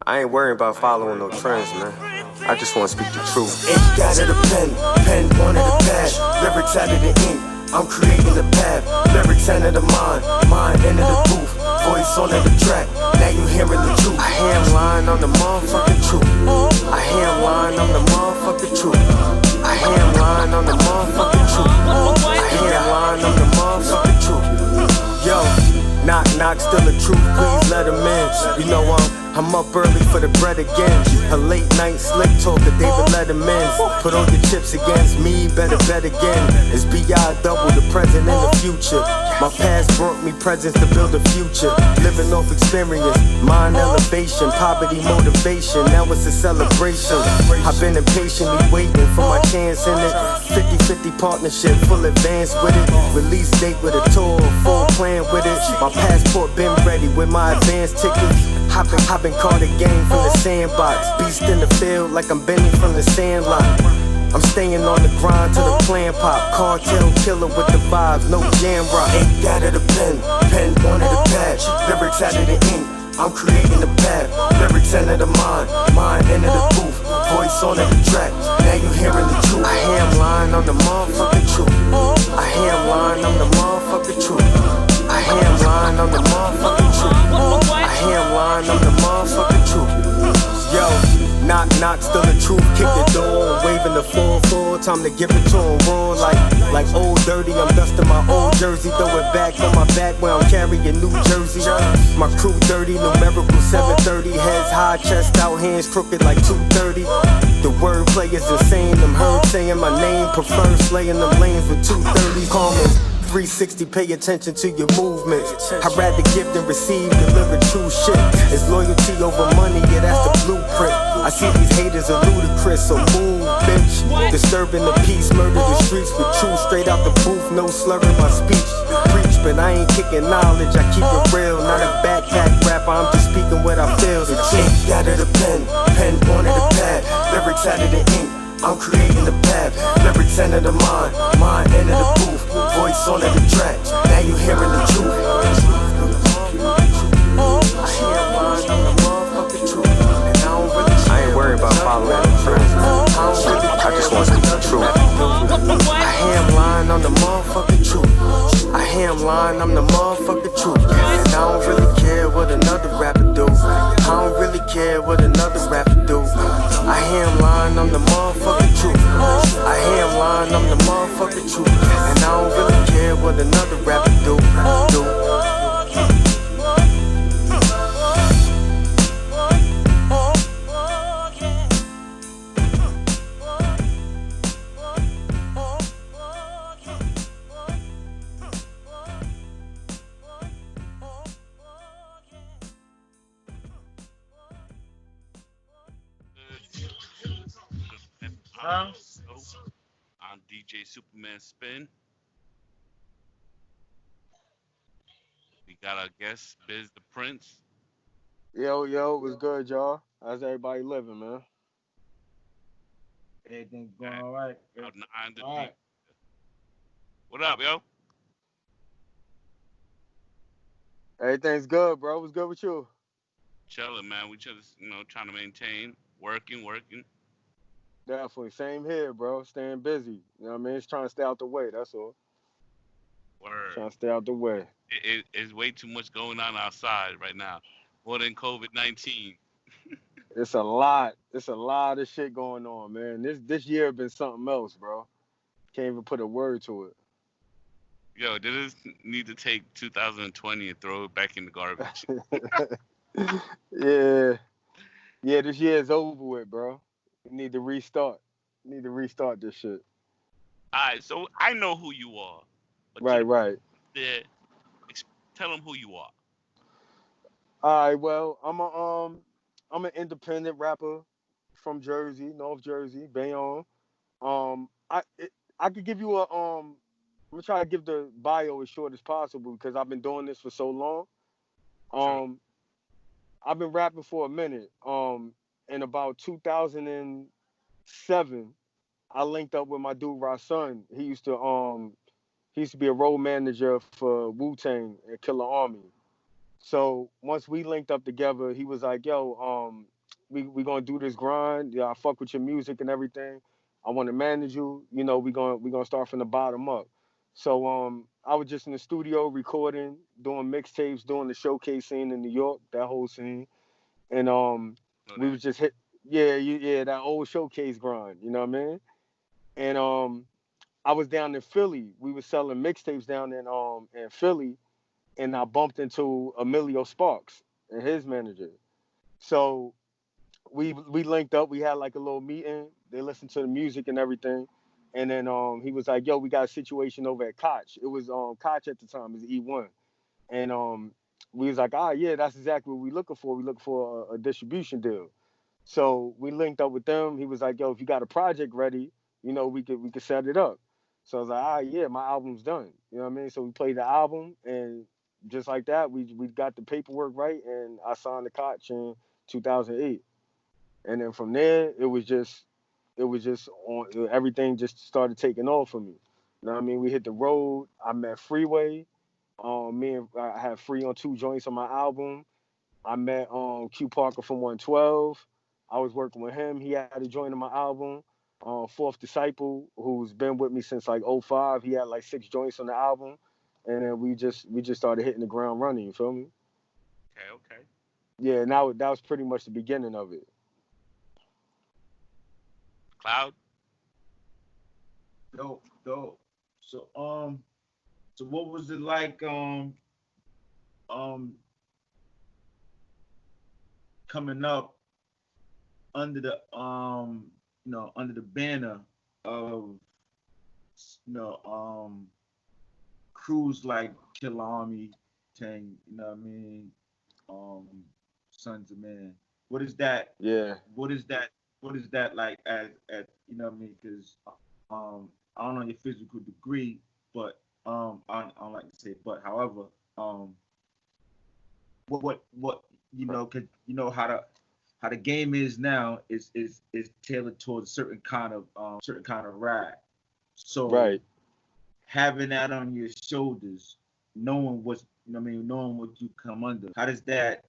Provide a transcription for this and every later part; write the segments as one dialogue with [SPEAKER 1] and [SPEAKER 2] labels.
[SPEAKER 1] I ain't worried about following no trends, man. I just want to speak the truth.
[SPEAKER 2] Ink out of the pen wanted the pad. Lyrics out of the ink, I'm creating the path. Lyrics enter the mind into the booth. Voice on the track, now you hearing the truth.
[SPEAKER 1] I hear him lying on the motherfucking truth. I hear him lying on the motherfucking truth. I hear him lying on the motherfucking truth. I hear him lying on the motherfucking truth. Yo, knock, knock, still the truth, please let him in. You know I'm up early for the bread again. A late night slick talker, David Letterman. Put all your chips against me, better bet again. It's B.I. double, the present and the future. My past brought me presents to build a future. Living off experience, mind elevation, poverty motivation. Now it's a celebration. I've been impatiently waiting for my chance in it. 50-50 partnership, full advance with it. Release date with a tour, full plan with it. My passport been ready with my advance tickets. I've been caught a game from the sandbox. Beast in the field like I'm Benny from the Sandlot. I'm staying on the grind till the plan pop. Cartel killer with the vibes, no jam rock.
[SPEAKER 2] Ink out of the pen wanted the pad. Lyrics out of the ink, I'm creating the path. Lyrics enter the mind into the booth. Voice on the track, now you hearing the truth.
[SPEAKER 1] I hear him lying on the motherfucking truth. I hear him lying on the motherfucking truth. I hear him lying on the motherfucking truth. I hear him lying on the motherfucking truth. Yo, knock, knock, still the truth. Kick the door, waving the 4-4. Time to give it to him raw like old dirty. I'm dusting my old jersey, throw it back on my back where I'm carrying New Jersey. My crew dirty, numerical 730. Heads high, chest out, hands crooked like 230. The wordplay is insane. I'm heard saying my name. Prefer slaying them lanes with 230. Call me 360, pay attention to your movements. I'd rather give than receive, deliver true shit. It's loyalty over money, yeah, that's the blueprint. I see these haters are ludicrous, so move, bitch. Disturbing the peace, murder the streets with truth. Straight out the booth, no slurring my speech. Preach, but I ain't kicking knowledge, I keep it real. Not a backpack rapper, I'm just speaking what I feel. The
[SPEAKER 2] ink out of the pen wanted the pad. Lyrics out of the ink, I'm creating the path. Lyrics enter the mind into the booth. Voice on the track, now you hearing the truth.
[SPEAKER 1] I hear him lying on the motherfucking truth. And I ain't worried about following the trends. I just want to speak the truth. I hear him lying on the motherfucking truth. I hear him lying on the motherfucking truth. And I don't really care what another rapper do. I don't really care what another rapper do. I hear him lying on the motherfucking truth. I hear him lying on the motherfucking truth. And I don't really care what another rapper do.
[SPEAKER 3] I'm DJ Superman Spin. We got our guest, Bizz The Prince.
[SPEAKER 4] Yo, what's good, y'all? How's everybody living, man?
[SPEAKER 5] Everything's going all right.
[SPEAKER 3] Out in the island of
[SPEAKER 5] All right.
[SPEAKER 3] What up, yo?
[SPEAKER 4] Everything's good, bro. What's good with you?
[SPEAKER 3] Chilling, man. We just, trying to maintain, working.
[SPEAKER 4] Definitely. Same here, bro. Staying busy. You know what I mean? It's trying to stay out the way, that's all.
[SPEAKER 3] Word.
[SPEAKER 4] Trying to stay out the way.
[SPEAKER 3] It's way too much going on outside right now. More than COVID-19.
[SPEAKER 4] It's a lot. It's a lot of shit going on, man. This year been something else, bro. Can't even put a word to it.
[SPEAKER 3] Yo, they just need to take 2020 and throw it back in the garbage.
[SPEAKER 4] Yeah, this year is over with, bro. We need to restart. This shit.
[SPEAKER 3] All right, so I know who you are. But
[SPEAKER 4] Right.
[SPEAKER 3] Tell them who you are.
[SPEAKER 4] All right, well, I'm an independent rapper from Jersey, North Jersey, Bayonne. I could give you I'm gonna try to give the bio as short as possible because I've been doing this for so long.
[SPEAKER 3] Sure.
[SPEAKER 4] I've been rapping for a minute. In about 2007, I linked up with my dude Rasun. He used to be a road manager for Wu-Tang and Killer Army. So once we linked up together, he was like, "Yo, we gonna do this grind. Yeah, I fuck with your music and everything. I want to manage you. You know, we gonna start from the bottom up. So I was just in the studio recording, doing mixtapes, doing the showcase scene in New York, that whole scene, and
[SPEAKER 3] Know
[SPEAKER 4] we
[SPEAKER 3] that.
[SPEAKER 4] was just hit. Yeah, yeah, that old showcase grind. You know what I mean? And I was down in Philly. We was selling mixtapes down in Philly, and I bumped into Emilio Sparks and his manager. So we linked up. We had like a little meeting. They listened to the music and everything, and then he was like, "Yo, we got a situation over at Koch." It was Koch at the time, is E1, and we was like, "Ah, yeah, that's exactly what we looking for. We looking for a distribution deal." So we linked up with them. He was like, "Yo, if you got a project ready, you know, we could set it up." So I was like, "Ah, yeah, my album's done." You know what I mean? So we played the album, and just like that, we got the paperwork right, and I signed the Koch in 2008. And then from there, it was just on everything just started taking off for me. You know what I mean? We hit the road. I met Freeway. Me and I had Free on two joints on my album. I met Q Parker from 112. I was working with him. He had a joint on my album. Fourth Disciple, who's been with me since like '05. He had like 6 joints on the album. And then we just started hitting the ground running, you feel me?
[SPEAKER 3] Okay, okay.
[SPEAKER 4] Yeah, now that was pretty much the beginning of it.
[SPEAKER 3] Cloud.
[SPEAKER 5] Dope, dope. So so what was it like um coming up under the under the banner of crews like Killer Army, Tang, you know what I mean? Um Sons of Man. What is that?
[SPEAKER 4] Yeah.
[SPEAKER 5] What is that? What is that like as you know what I mean? Because I don't know your physical degree, but I don't like to say but. However, um, what cause you know how the game is now is tailored towards a certain kind of ride. So
[SPEAKER 4] Right.
[SPEAKER 5] having that on your shoulders, knowing what's you know what I mean, knowing what you come under. How does that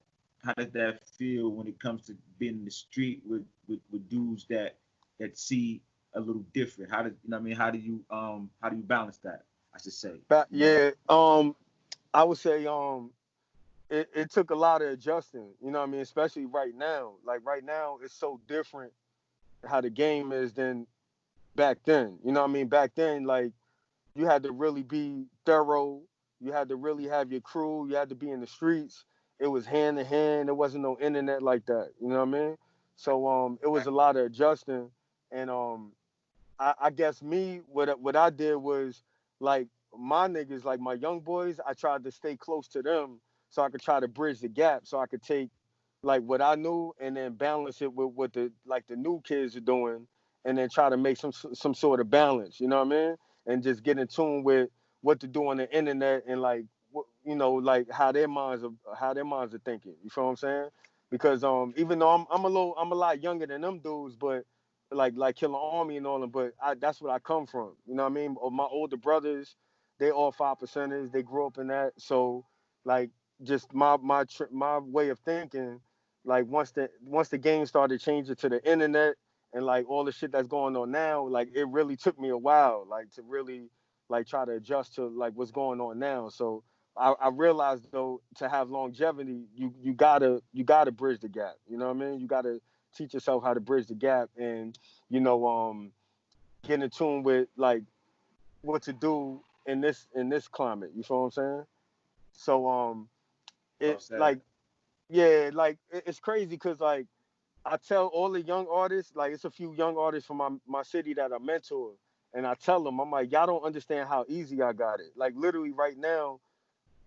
[SPEAKER 5] feel when it comes to being in the street with dudes that see a little different? How does you know what I mean? How do you balance that? I should say.
[SPEAKER 4] But
[SPEAKER 5] You know.
[SPEAKER 4] yeah, I would say it took a lot of adjusting, you know what I mean, especially right now. Like right now it's so different how the game is than back then. You know what I mean? Back then, like you had to really be thorough. You had to really have your crew. You had to be in the streets. It was hand to hand. There wasn't no internet like that. You know what I mean? So it was
[SPEAKER 5] Right.
[SPEAKER 4] a lot of adjusting, and I guess me what I did was like my niggas, like my young boys, I tried to stay close to them so I could try to bridge the gap, so I could take like what I knew and then balance it with what the new kids are doing, and then try to make some sort of balance. You know what I mean? And just get in tune with what to do on the internet and like like how their minds are thinking. You feel what I'm saying? Because even though I'm a lot younger than them dudes, but like Killer Army and all them, but that's what I come from. You know what I mean? My older brothers, they all 5 percenters. They grew up in that, so like just my way of thinking, like once the game started changing to the internet and like all the shit that's going on now, like it really took me a while, like to really like try to adjust to like what's going on now. So I realized though to have longevity, you gotta bridge the gap. You know what I mean? You gotta teach yourself how to bridge the gap and you know get in tune with like what to do in this climate. You feel what I'm saying? So
[SPEAKER 5] Well
[SPEAKER 4] it
[SPEAKER 5] said.
[SPEAKER 4] like yeah, like it's crazy because like I tell all the young artists, like it's a few young artists from my city that I mentor, and I tell them, I'm like, y'all don't understand how easy I got it. Like literally right now,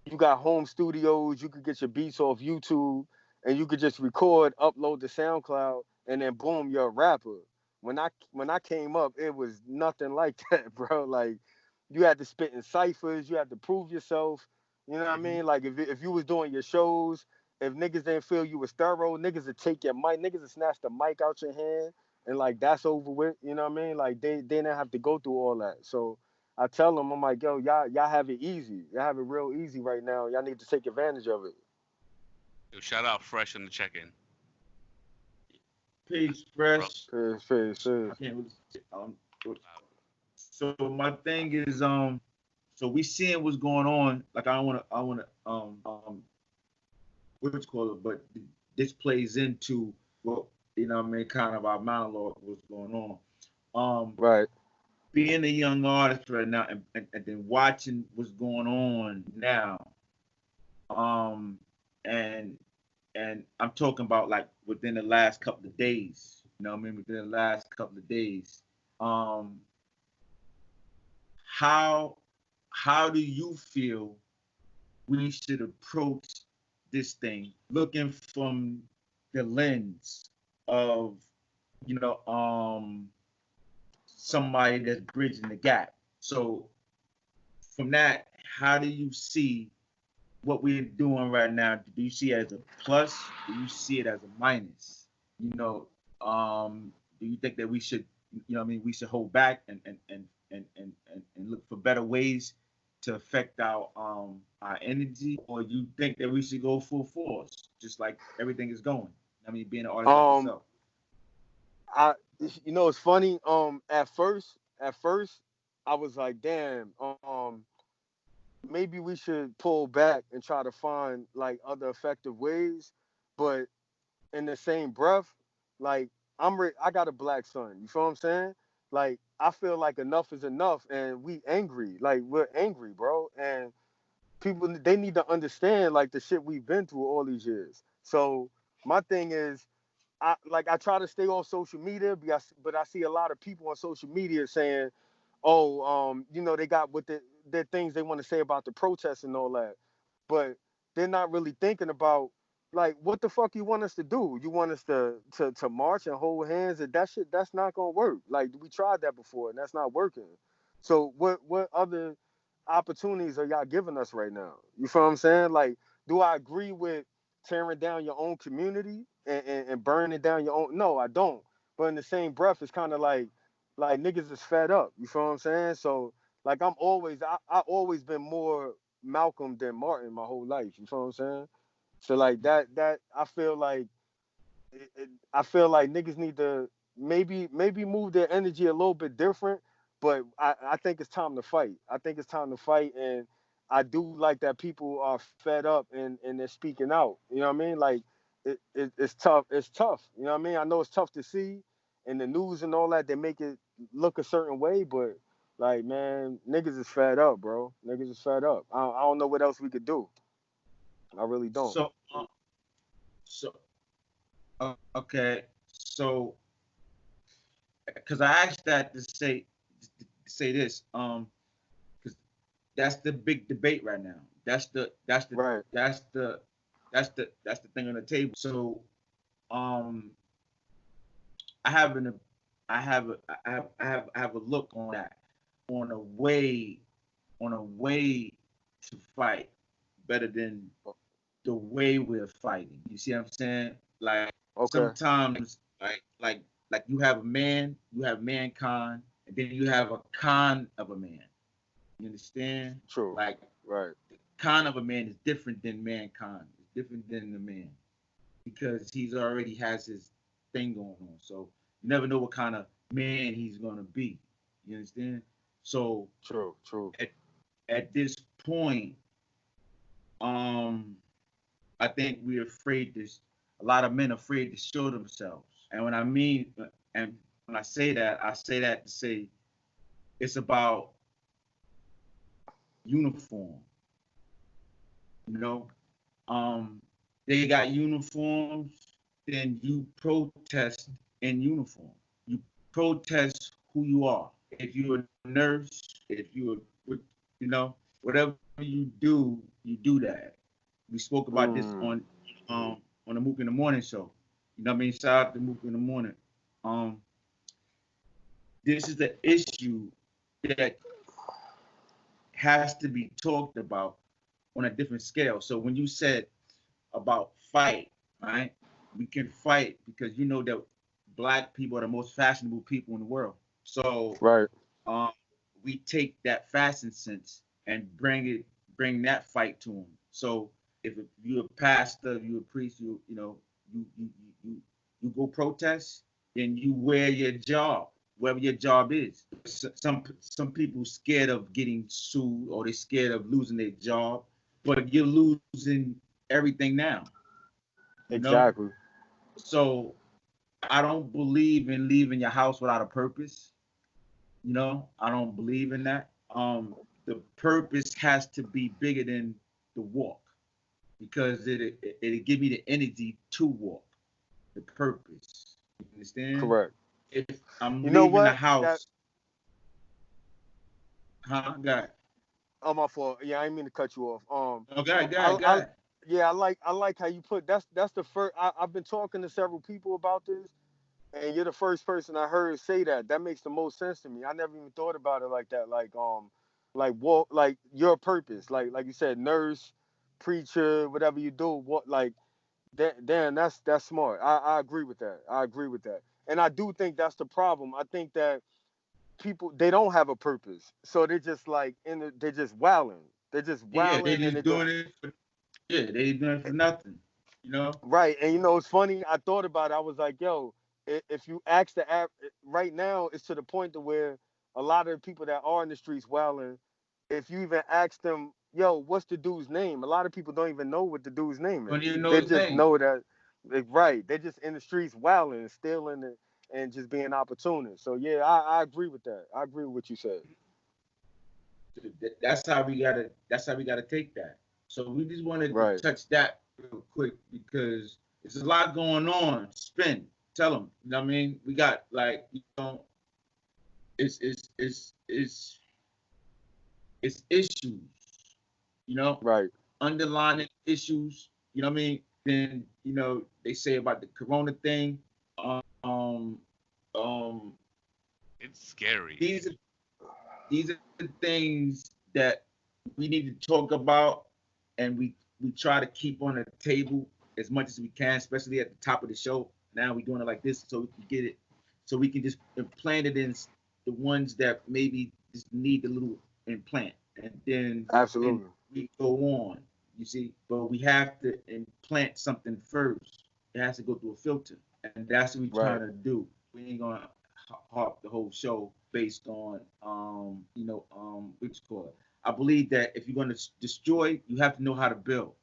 [SPEAKER 4] you got home studios, you could get your beats off YouTube, and you could just record, upload to SoundCloud, and then boom, you're a rapper. When I came up, it was nothing like that, bro. Like you had to spit in ciphers, you had to prove yourself. You know what I
[SPEAKER 5] Hmm.
[SPEAKER 4] mean? Like if you was doing your shows, if niggas didn't feel you was thorough, niggas would take your mic, niggas would snatch the mic out your hand, and like that's over with. You know what I mean? Like they didn't have to go through all that. So I tell them, I'm like, yo, y'all have it easy. Y'all have it real easy right now. Y'all need to take advantage of it.
[SPEAKER 3] Yo, shout out Fresh on the check-in.
[SPEAKER 5] Peace, fresh.
[SPEAKER 4] Peace.
[SPEAKER 5] I can't really so my thing is so we seeing what's going on. Like I wanna what you call it, but this plays into what what I mean, kind of our monologue, what's going on.
[SPEAKER 4] Right.
[SPEAKER 5] Being a young artist right now and then watching what's going on now. And I'm talking about like within the last couple of days. You know what I mean? Within the last couple of days. How do you feel we should approach this thing, looking from the lens of, somebody that's bridging the gap? So from that, how do you see what we're doing right now? Do you see it as a plus? Do you see it as a minus? Do you think that we should, we should hold back and look for better ways to affect our energy, or you think that we should go full force, just like everything is going? I mean, being an artist like yourself.
[SPEAKER 4] It's funny. At first, I was like, damn. Maybe we should pull back and try to find like other effective ways, but in the same breath, like I got a black son. You feel what I'm saying? Like I feel like enough is enough, and we angry. Like we're angry, bro. And people, they need to understand like the shit we've been through all these years. So my thing is, I try to stay off social media, but I see a lot of people on social media saying, oh, they got what their things they want to say about the protests and all that, but they're not really thinking about like what the fuck you want us to do. You want us to march and hold hands, and that shit, that's not gonna work. Like we tried that before and that's not working. So what other opportunities are y'all giving us right now? You feel what I'm saying? Like, do I agree with tearing down your own community and burning down your own? No, I don't. But in the same breath, it's kind of like niggas is fed up. You feel what I'm saying? So like I always been more Malcolm than Martin my whole life. You feel what I'm saying? So like that I feel like niggas need to maybe move their energy a little bit different. But I think it's time to fight. I think it's time to fight, and I do like that people are fed up and they're speaking out. You know what I mean? Like it's tough. It's tough. You know what I mean? I know it's tough to see in the news and all that. They make it look a certain way, but like, man, niggas is fed up, bro. Niggas is fed up. I don't know what else we could do. I really don't.
[SPEAKER 5] Okay. So, because I asked that to say this, because that's the big debate right now. That's the
[SPEAKER 4] right.
[SPEAKER 5] That's the thing on the table. So, I have a look on that, on a way to fight better than the way we're fighting. You see what I'm saying? Like sometimes, like you have a man, you have mankind, and then you have a con of a man. You understand?
[SPEAKER 4] True.
[SPEAKER 5] Like
[SPEAKER 4] right.
[SPEAKER 5] The con of a man is different than mankind. It's different than the man because he's already has his thing going on. So you never know what kind of man he's gonna be. You understand? So
[SPEAKER 4] true.
[SPEAKER 5] At this point, I think we're afraid to. A lot of men are afraid to show themselves. And when I say that to say it's about uniform. They got uniforms, then you protest in uniform. You protest who you are. If you're a nurse, if you're, whatever you do that. We spoke about this on the Mook in the Morning show. You know what I mean? Shout out to Mook in the Morning. This is the issue that has to be talked about on a different scale. So when you said about fight, right? We can fight because you know that Black people are the most fashionable people in the world. So
[SPEAKER 4] right.
[SPEAKER 5] We take that fashion sense and bring that fight to them. So if you're a pastor, you're a priest, you go go protest, then you wear your job, wherever your job is. Some people scared of getting sued or they're scared of losing their job, but you're losing everything now.
[SPEAKER 4] Exactly.
[SPEAKER 5] So I don't believe in leaving your house without a purpose. I don't believe in that. The purpose has to be bigger than the walk because it'll give me the energy to walk. The purpose. You understand?
[SPEAKER 4] Correct.
[SPEAKER 5] If I'm
[SPEAKER 4] You know
[SPEAKER 5] leaving the
[SPEAKER 4] what?
[SPEAKER 5] house, God.
[SPEAKER 4] Oh, my fault. Yeah, I didn't mean to cut you off.
[SPEAKER 5] God.
[SPEAKER 4] Yeah, I like how you put that's the first. I've been talking to several people about this, and you're the first person I heard say that. That makes the most sense to me. I never even thought about it like that. Like walk, like your purpose, like you said, nurse, preacher, whatever you do. What like that? Damn, that's smart. I agree with that. I agree with that. And I do think that's the problem. I think that people they don't have a purpose, so they're just like they're just wilding. They're just
[SPEAKER 5] Yeah, they
[SPEAKER 4] wilding, and
[SPEAKER 5] just doing it. They doing it for nothing.
[SPEAKER 4] right. And it's funny. I thought about it. I was like, yo, if you ask the app right now, it's to the point to where a lot of the people that are in the streets wilding, if you even ask them, yo, what's the dude's name? A lot of people don't even know what the dude's name
[SPEAKER 5] Don't
[SPEAKER 4] is.
[SPEAKER 5] even know
[SPEAKER 4] They
[SPEAKER 5] his
[SPEAKER 4] just
[SPEAKER 5] name.
[SPEAKER 4] know that, right. They're just in the streets wilding and stealing it and just being opportunists. So yeah, I agree with that. I agree with what you said.
[SPEAKER 5] That's how we gotta take that. So we just wanted to
[SPEAKER 4] Right.
[SPEAKER 5] touch that real quick because there's a lot going on. Spin, tell them. You know what I mean? We got like it's issues.
[SPEAKER 4] Right.
[SPEAKER 5] Underlying issues. You know what I mean? Then they say about the corona thing. Um, um,
[SPEAKER 3] It's scary.
[SPEAKER 5] these are the things that we need to talk about, and we try to keep on the table as much as we can, especially at the top of the show. Now we're doing it like this so we can get it, so we can just implant it in the ones that maybe just need a little implant, and then
[SPEAKER 4] Absolutely.
[SPEAKER 5] we go on. You see, but we have to implant something first. It has to go through a filter, and that's what we're
[SPEAKER 4] Right.
[SPEAKER 5] trying to do. We ain't gonna harp the whole show based on what you call it. I believe that if you're gonna destroy, you have to know how to build.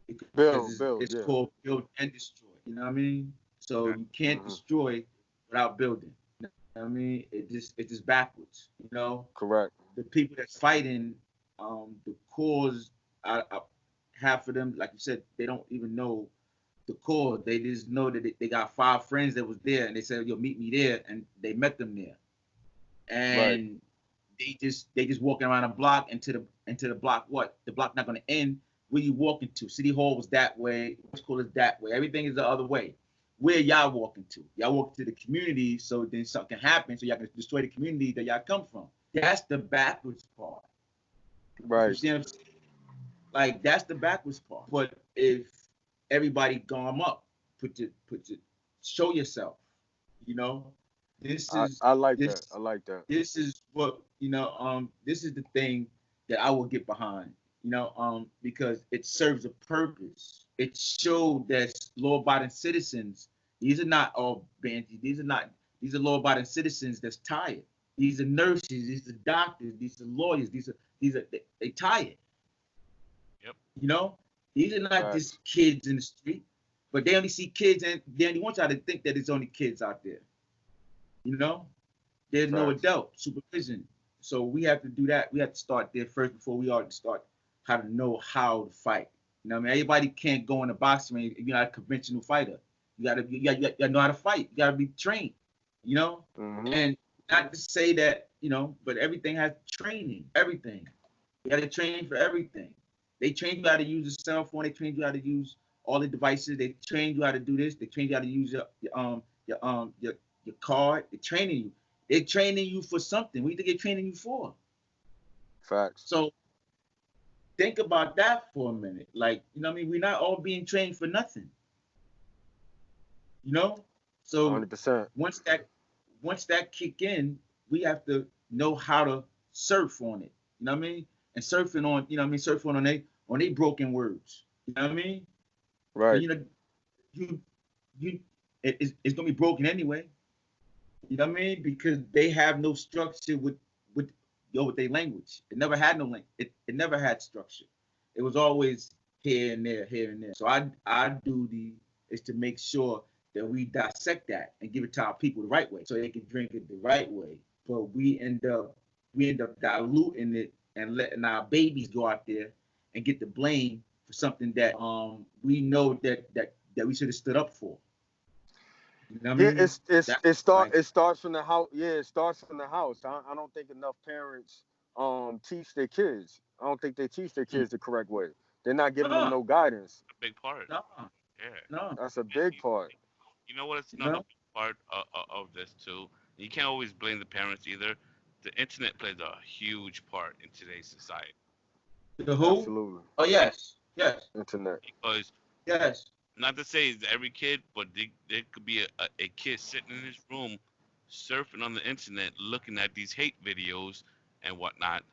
[SPEAKER 5] Because
[SPEAKER 4] Build,
[SPEAKER 5] it's
[SPEAKER 4] yeah.
[SPEAKER 5] called build and destroy. You know what I mean? So you can't destroy without building. You know what I mean? It's just backwards.
[SPEAKER 4] Correct.
[SPEAKER 5] The people that's fighting the cause, half of them, like you said, they don't even know the cause. They just know that they got 5 friends that was there, and they said, "Yo, meet me there," and they met them there, and they just walking around a block into the block. What? The block not gonna end. Where you walking to? City Hall was that way. What's called is that way. Everything is the other way. Where y'all walking to? Y'all walking to the community, so then something can happen, so y'all can destroy the community that y'all come from. That's the backwards part.
[SPEAKER 4] Right.
[SPEAKER 5] You see what I'm saying? Like that's the backwards part. But if everybody gum up, show yourself. This is
[SPEAKER 4] I like
[SPEAKER 5] this,
[SPEAKER 4] that. I like that.
[SPEAKER 5] This is what this is the thing that I will get behind. Because it serves a purpose. It showed that law-abiding citizens. These are not all bandits. These are law-abiding citizens that's tired. These are nurses. These are doctors. These are lawyers. These are they tired.
[SPEAKER 3] Yep.
[SPEAKER 5] These are not just kids in the street, but they only see kids and they only want y'all to think that it's only kids out there. There's no adult supervision. So we have to do that. We have to start there first before we all start how to know how to fight. Everybody can't go in a boxing ring if you're not a conventional fighter. You gotta know how to fight. You gotta be trained. And not to say that, but everything has training. Everything. You gotta train for everything. They train you how to use a cell phone. They train you how to use all the devices. They train you how to do this. They train you how to use your card. They're training you. They're training you for something. What do you think they're training you for?
[SPEAKER 4] Facts.
[SPEAKER 5] So think about that for a minute. Like, we're not all being trained for nothing. So
[SPEAKER 4] 100%.
[SPEAKER 5] once that kick in, we have to know how to surf on it. You know what I mean? And surfing on, surfing on they broken words. You know what I mean?
[SPEAKER 4] Right.
[SPEAKER 5] And, it's gonna be broken anyway. You know what I mean? Because they have no structure with their language. It never had no language. It never had structure. It was always here and there, here and there. So our duty is to make sure that we dissect that and give it to our people the right way, so they can drink it the right way. But we end up diluting it and letting our babies go out there and get the blame for something that we know that we should have stood up for. You know what I mean?
[SPEAKER 4] It starts from the house. Yeah, it starts from the house. I don't think enough parents teach their kids. I don't think they teach their kids the correct way. They're not giving them no guidance.
[SPEAKER 3] A big part.
[SPEAKER 5] No,
[SPEAKER 3] Yeah.
[SPEAKER 5] no.
[SPEAKER 4] That's a big part.
[SPEAKER 3] You know what? It's another big part of this too. You can't always blame the parents either. The internet plays a huge part in today's society.
[SPEAKER 5] The who?
[SPEAKER 4] Absolutely.
[SPEAKER 5] Oh yes.
[SPEAKER 4] Internet.
[SPEAKER 3] Because
[SPEAKER 5] Yes.
[SPEAKER 3] not to say it's every kid, but there could be a kid sitting in his room surfing on the internet looking at these hate videos and whatnot.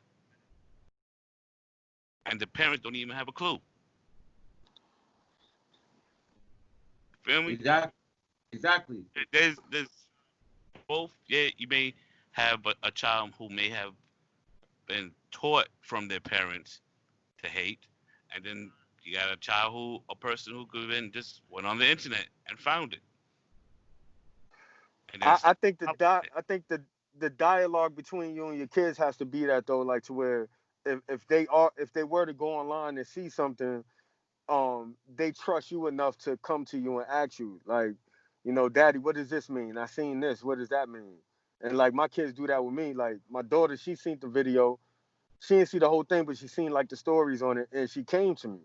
[SPEAKER 3] And the parents don't even have a clue. Feel me?
[SPEAKER 5] Exactly.
[SPEAKER 3] There's both. Yeah, you may have a child who may have been taught from their parents to hate, and then you got a person who could have been just went on the internet and found it. And
[SPEAKER 4] I think the dialogue between you and your kids has to be that though, like to where if they were to go online and see something, they trust you enough to come to you and ask you, like, Daddy, what does this mean? I seen this. What does that mean? And like my kids do that with me. Like my daughter, she seen the video. She didn't see the whole thing, but she seen like the stories on it, and she came to me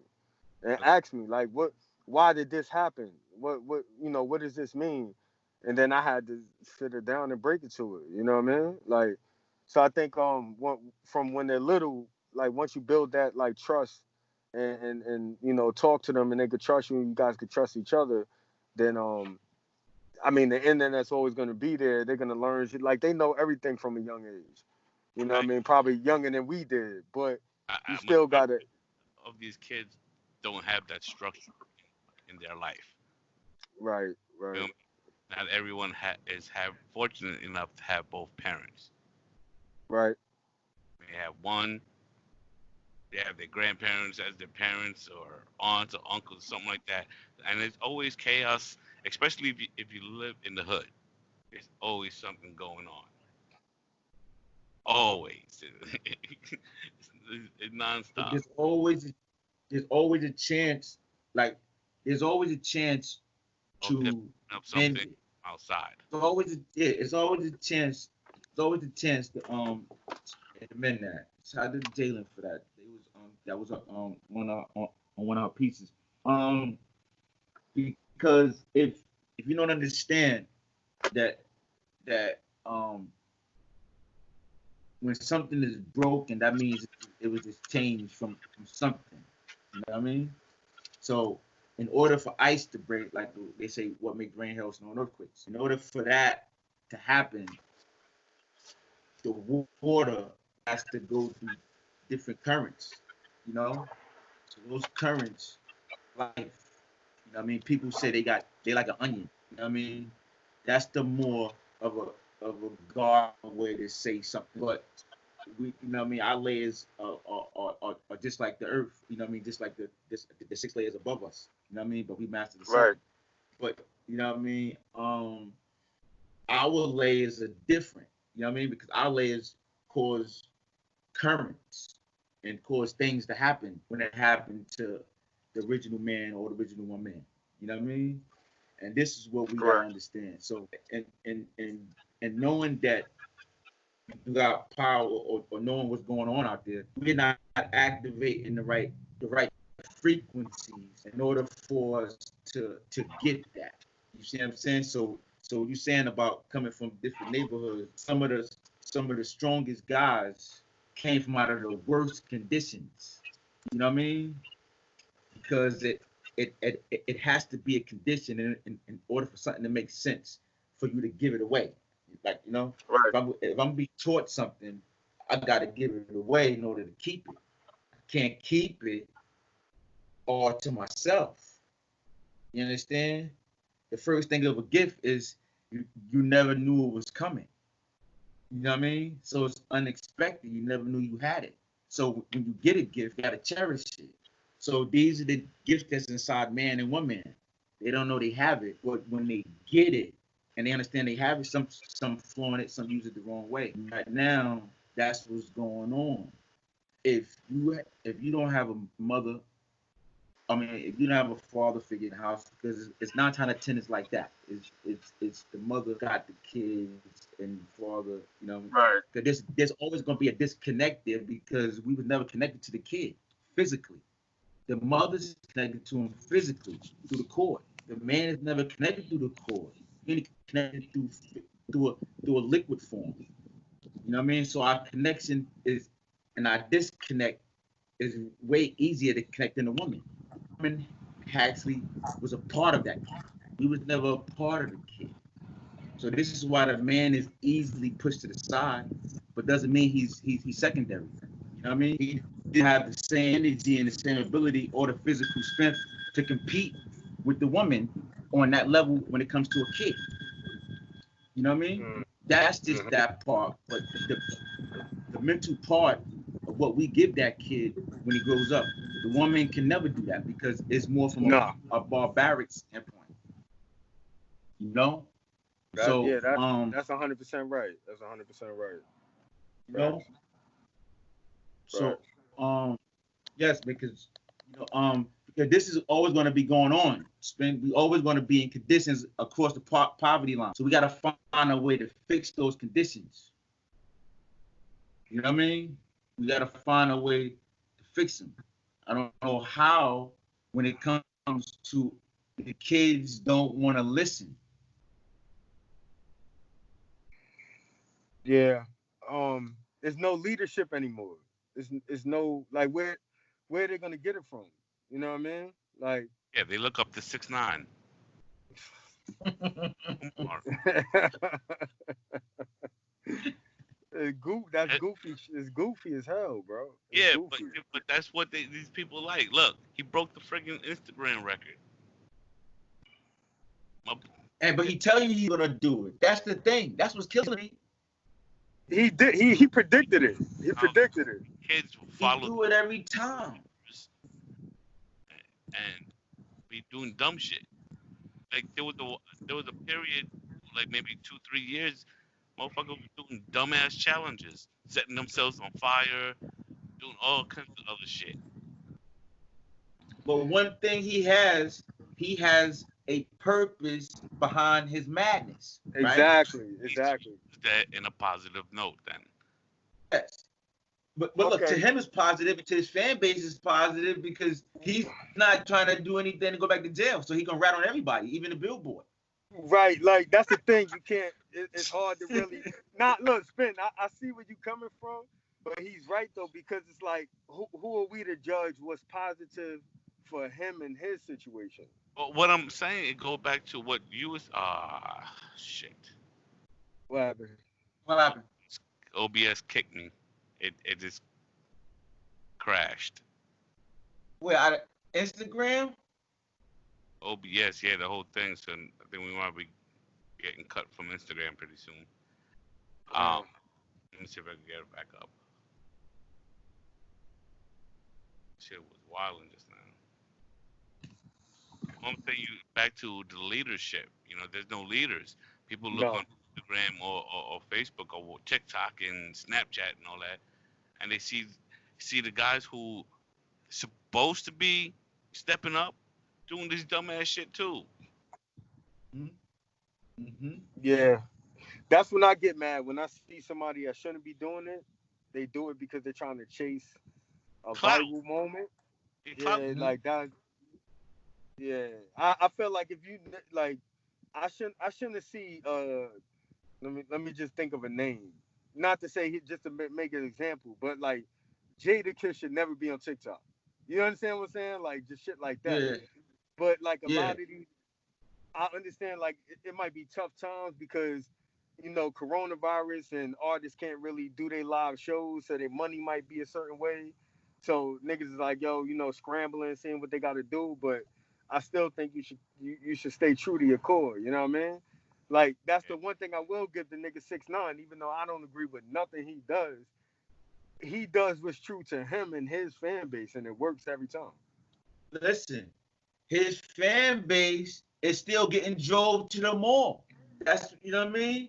[SPEAKER 4] and asked me, like, why did this happen? What does this mean? And then I had to sit her down and break it to her. You know what I mean? Like, so I think from when they're little, like once you build that like trust and talk to them and they could trust you and you guys could trust each other, then I mean the internet's always gonna be there. They're gonna learn shit. Like they know everything from a young age. You know what I mean? Probably younger than we did, but you still gotta.
[SPEAKER 3] Of these kids don't have that structure in their life.
[SPEAKER 4] Right.
[SPEAKER 3] You know, not everyone is fortunate enough to have both parents.
[SPEAKER 4] Right.
[SPEAKER 3] They have one. They have their grandparents as their parents, or aunts or uncles, something like that. And it's always chaos, especially if you live in the hood. There's always something going on. Always. It's nonstop.
[SPEAKER 5] There's always a chance. Like there's always a chance to
[SPEAKER 3] something outside.
[SPEAKER 5] It's always a chance. It's always a chance to amend that. Shout out to Jalen for that. That was on one of our pieces. Because if you don't understand that when something is broken, that means it was just changed from something. You know what I mean? So in order for ice to break, like they say, what makes rain, hail, snow, and earthquakes? In order for that to happen, the water has to go through different currents, So those currents, like, people say they like an onion. You know what I mean? That's the more of a guard way to say something. But our layers are just like the earth. Just like the 6 layers above us. But we master the sun.
[SPEAKER 4] Right.
[SPEAKER 5] But our layers are different. Because our layers cause currents and cause things to happen when it happened to the original man or the original woman. You know what I mean? And this is what we gotta understand. So and knowing that you got power or knowing what's going on out there, we're not activating the right frequencies in order for us to get that. You see what I'm saying? So you're saying about coming from different neighborhoods, some of the strongest guys came from out of the worst conditions. You know what I mean? Because it has to be a condition in order for something to make sense for you to give it away. Like,
[SPEAKER 4] right.
[SPEAKER 5] If I'm being taught something, I got to give it away in order to keep it. I can't keep it all to myself. You understand? the first thing of a gift is you never knew it was coming. You know what I mean? So it's unexpected. You never knew you had it. So when you get a gift, you gotta cherish it. So these are the gifts that's inside man and woman. They don't know they have it, but when they get it and they understand they have it, some flaunt it, some use it the wrong way. Right now, that's what's going on. If you don't have a mother, I mean, if you don't have a father figure in the house, because it's 9 times out of 10 it's like that. It's the mother got the kids and the father, you know.
[SPEAKER 4] Right.
[SPEAKER 5] Because there's always gonna be a disconnect there because we was never connected to the kid physically. The mother's connected to him physically through the cord. The man is never connected through the cord. He's connected through a liquid form. You know what I mean? So our connection is, and our disconnect is way easier to connect than a woman. Woman actually was a part of that kid. We was never a part of the kid. So this is why the man is easily pushed to the side, but doesn't mean he's secondary. You know what I mean? He didn't have the same energy and the same ability or the physical strength to compete with the woman on that level when it comes to a kid. You know what I mean? That's just that part. But the mental part of what we give that kid when he grows up, the woman can never do that because it's more from a barbaric standpoint. You know?
[SPEAKER 4] That's 100% right. That's 100% right.
[SPEAKER 5] You know? So yes, because because this is always going to be going on. We always going to be in conditions across the poverty line. So we got to find a way to fix those conditions. You know what I mean? We got to find a way to fix them. I don't know how when it comes to the kids don't want to listen.
[SPEAKER 4] Yeah. There's no leadership anymore. It's no, like, where are they gonna get it from? You know what I mean? Like,
[SPEAKER 3] Yeah, they look up to 6'9".
[SPEAKER 4] That's goofy. It's goofy as hell, bro.
[SPEAKER 3] Yeah, but that's what these people like. Look, he broke the freaking Instagram record.
[SPEAKER 5] But he telling you he's gonna do it. That's the thing. That's what's killing me.
[SPEAKER 4] He did. He predicted it. He predicted it.
[SPEAKER 3] Kids follow.
[SPEAKER 5] He do it every time.
[SPEAKER 3] And be doing dumb shit. Like there was a period, like maybe 2-3 years, motherfuckers were doing dumbass challenges, setting themselves on fire, doing all kinds of other shit.
[SPEAKER 5] But one thing he has a purpose behind his madness. Right?
[SPEAKER 4] Exactly.
[SPEAKER 3] That in a positive note, then.
[SPEAKER 5] Yes. But look, to him it's positive, and to his fan base it's positive because he's not trying to do anything to go back to jail, so he can rat on everybody, even the billboard.
[SPEAKER 4] Right, like that's the thing. You can't. It's hard to really. Look, Spin. I see where you coming from, but he's right though because it's like, who are we to judge what's positive for him and his situation?
[SPEAKER 3] Well, what I'm saying, it go back to what you was. Shit.
[SPEAKER 4] What happened?
[SPEAKER 3] OBS kicked me. It just crashed.
[SPEAKER 5] Wait, out of Instagram?
[SPEAKER 3] OBS, yeah, the whole thing. So I think we might be getting cut from Instagram pretty soon. Let me see if I can get it back up. Shit was wilding just now. I'm saying you back to the leadership. You know, there's no leaders. People look on Instagram or Facebook or TikTok and Snapchat and all that, and they see the guys who supposed to be stepping up doing this dumbass shit too.
[SPEAKER 4] Yeah, that's when I get mad when I see somebody that shouldn't be doing it. They do it because they're trying to chase a viral moment. Yeah, like that. Yeah, I feel like if you like, I shouldn't see. Let me just think of a name. Not to say just to make an example, but like Jadakiss should never be on TikTok. You understand what I'm saying? Like just shit like that.
[SPEAKER 5] Yeah.
[SPEAKER 4] But like a lot of these, I understand like it might be tough times because coronavirus and artists can't really do their live shows, so their money might be a certain way. So niggas is like, yo, scrambling, seeing what they got to do. But I still think you should stay true to your core. You know what I mean? Like that's the one thing I will give the nigga 6ix9ine, even though I don't agree with nothing he does. He does what's true to him and his fan base, and it works every time.
[SPEAKER 5] Listen, his fan base is still getting drove to the mall. That's, you know what I mean?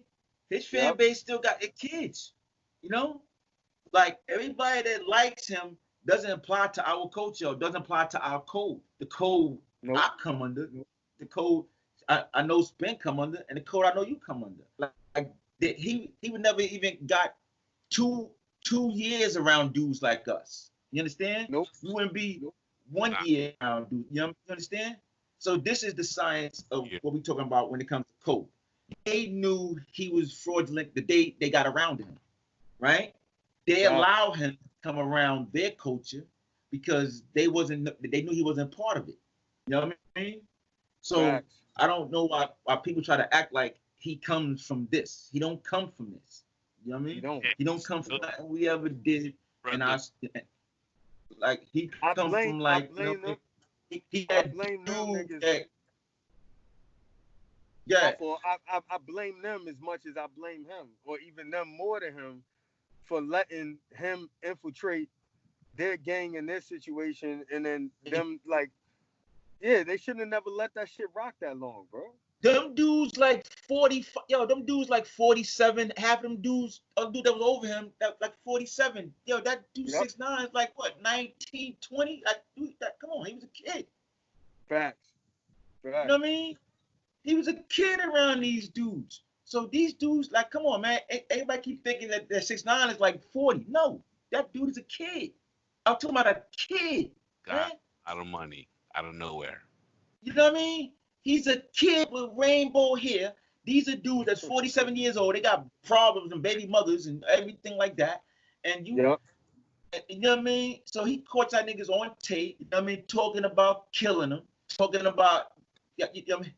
[SPEAKER 5] His fan base still got their kids. You know, like everybody that likes him doesn't apply to our culture, doesn't apply to our code. The code I come under, the code I know Spin come under, and the code I know you come under. Like he would never even got two years around dudes like us. You understand?
[SPEAKER 4] Nope.
[SPEAKER 5] You wouldn't be 1 year around dudes. You understand? So this is the science of what we're talking about when it comes to code. They knew he was fraudulent the day they got around him, right? They allowed him to come around their culture because they knew he wasn't part of it. You know what I mean? So I don't know why people try to act like he comes from this. He don't come from this. You know what I mean? He don't come from nothing we ever did. And like he comes from like he had dudes that. Yeah.
[SPEAKER 4] I blame them as much as I blame him, or even them more than him, for letting him infiltrate their gang and their situation, and then them like, they shouldn't have never let that shit rock that long, bro.
[SPEAKER 5] Them dudes like 40, them dudes like 47. Half of them dudes, a dude that was over him, that like 47. Yo, that dude 6ix9ine is like what, 19, 20? Like, dude, come on, he was a kid.
[SPEAKER 4] Facts.
[SPEAKER 5] You know what I mean? He was a kid around these dudes. So these dudes, like, come on, man. Everybody keep thinking that 6ix9ine is like 40. No, that dude is a kid. I'm talking about a kid.
[SPEAKER 3] Got out of money, out of nowhere.
[SPEAKER 5] You know what I mean? He's a kid with rainbow hair. These are dudes that's 47 years old. They got problems and baby mothers and everything like that. And you know what I mean? So he caught that niggas on tape, you know what I mean, talking about killing them, talking about,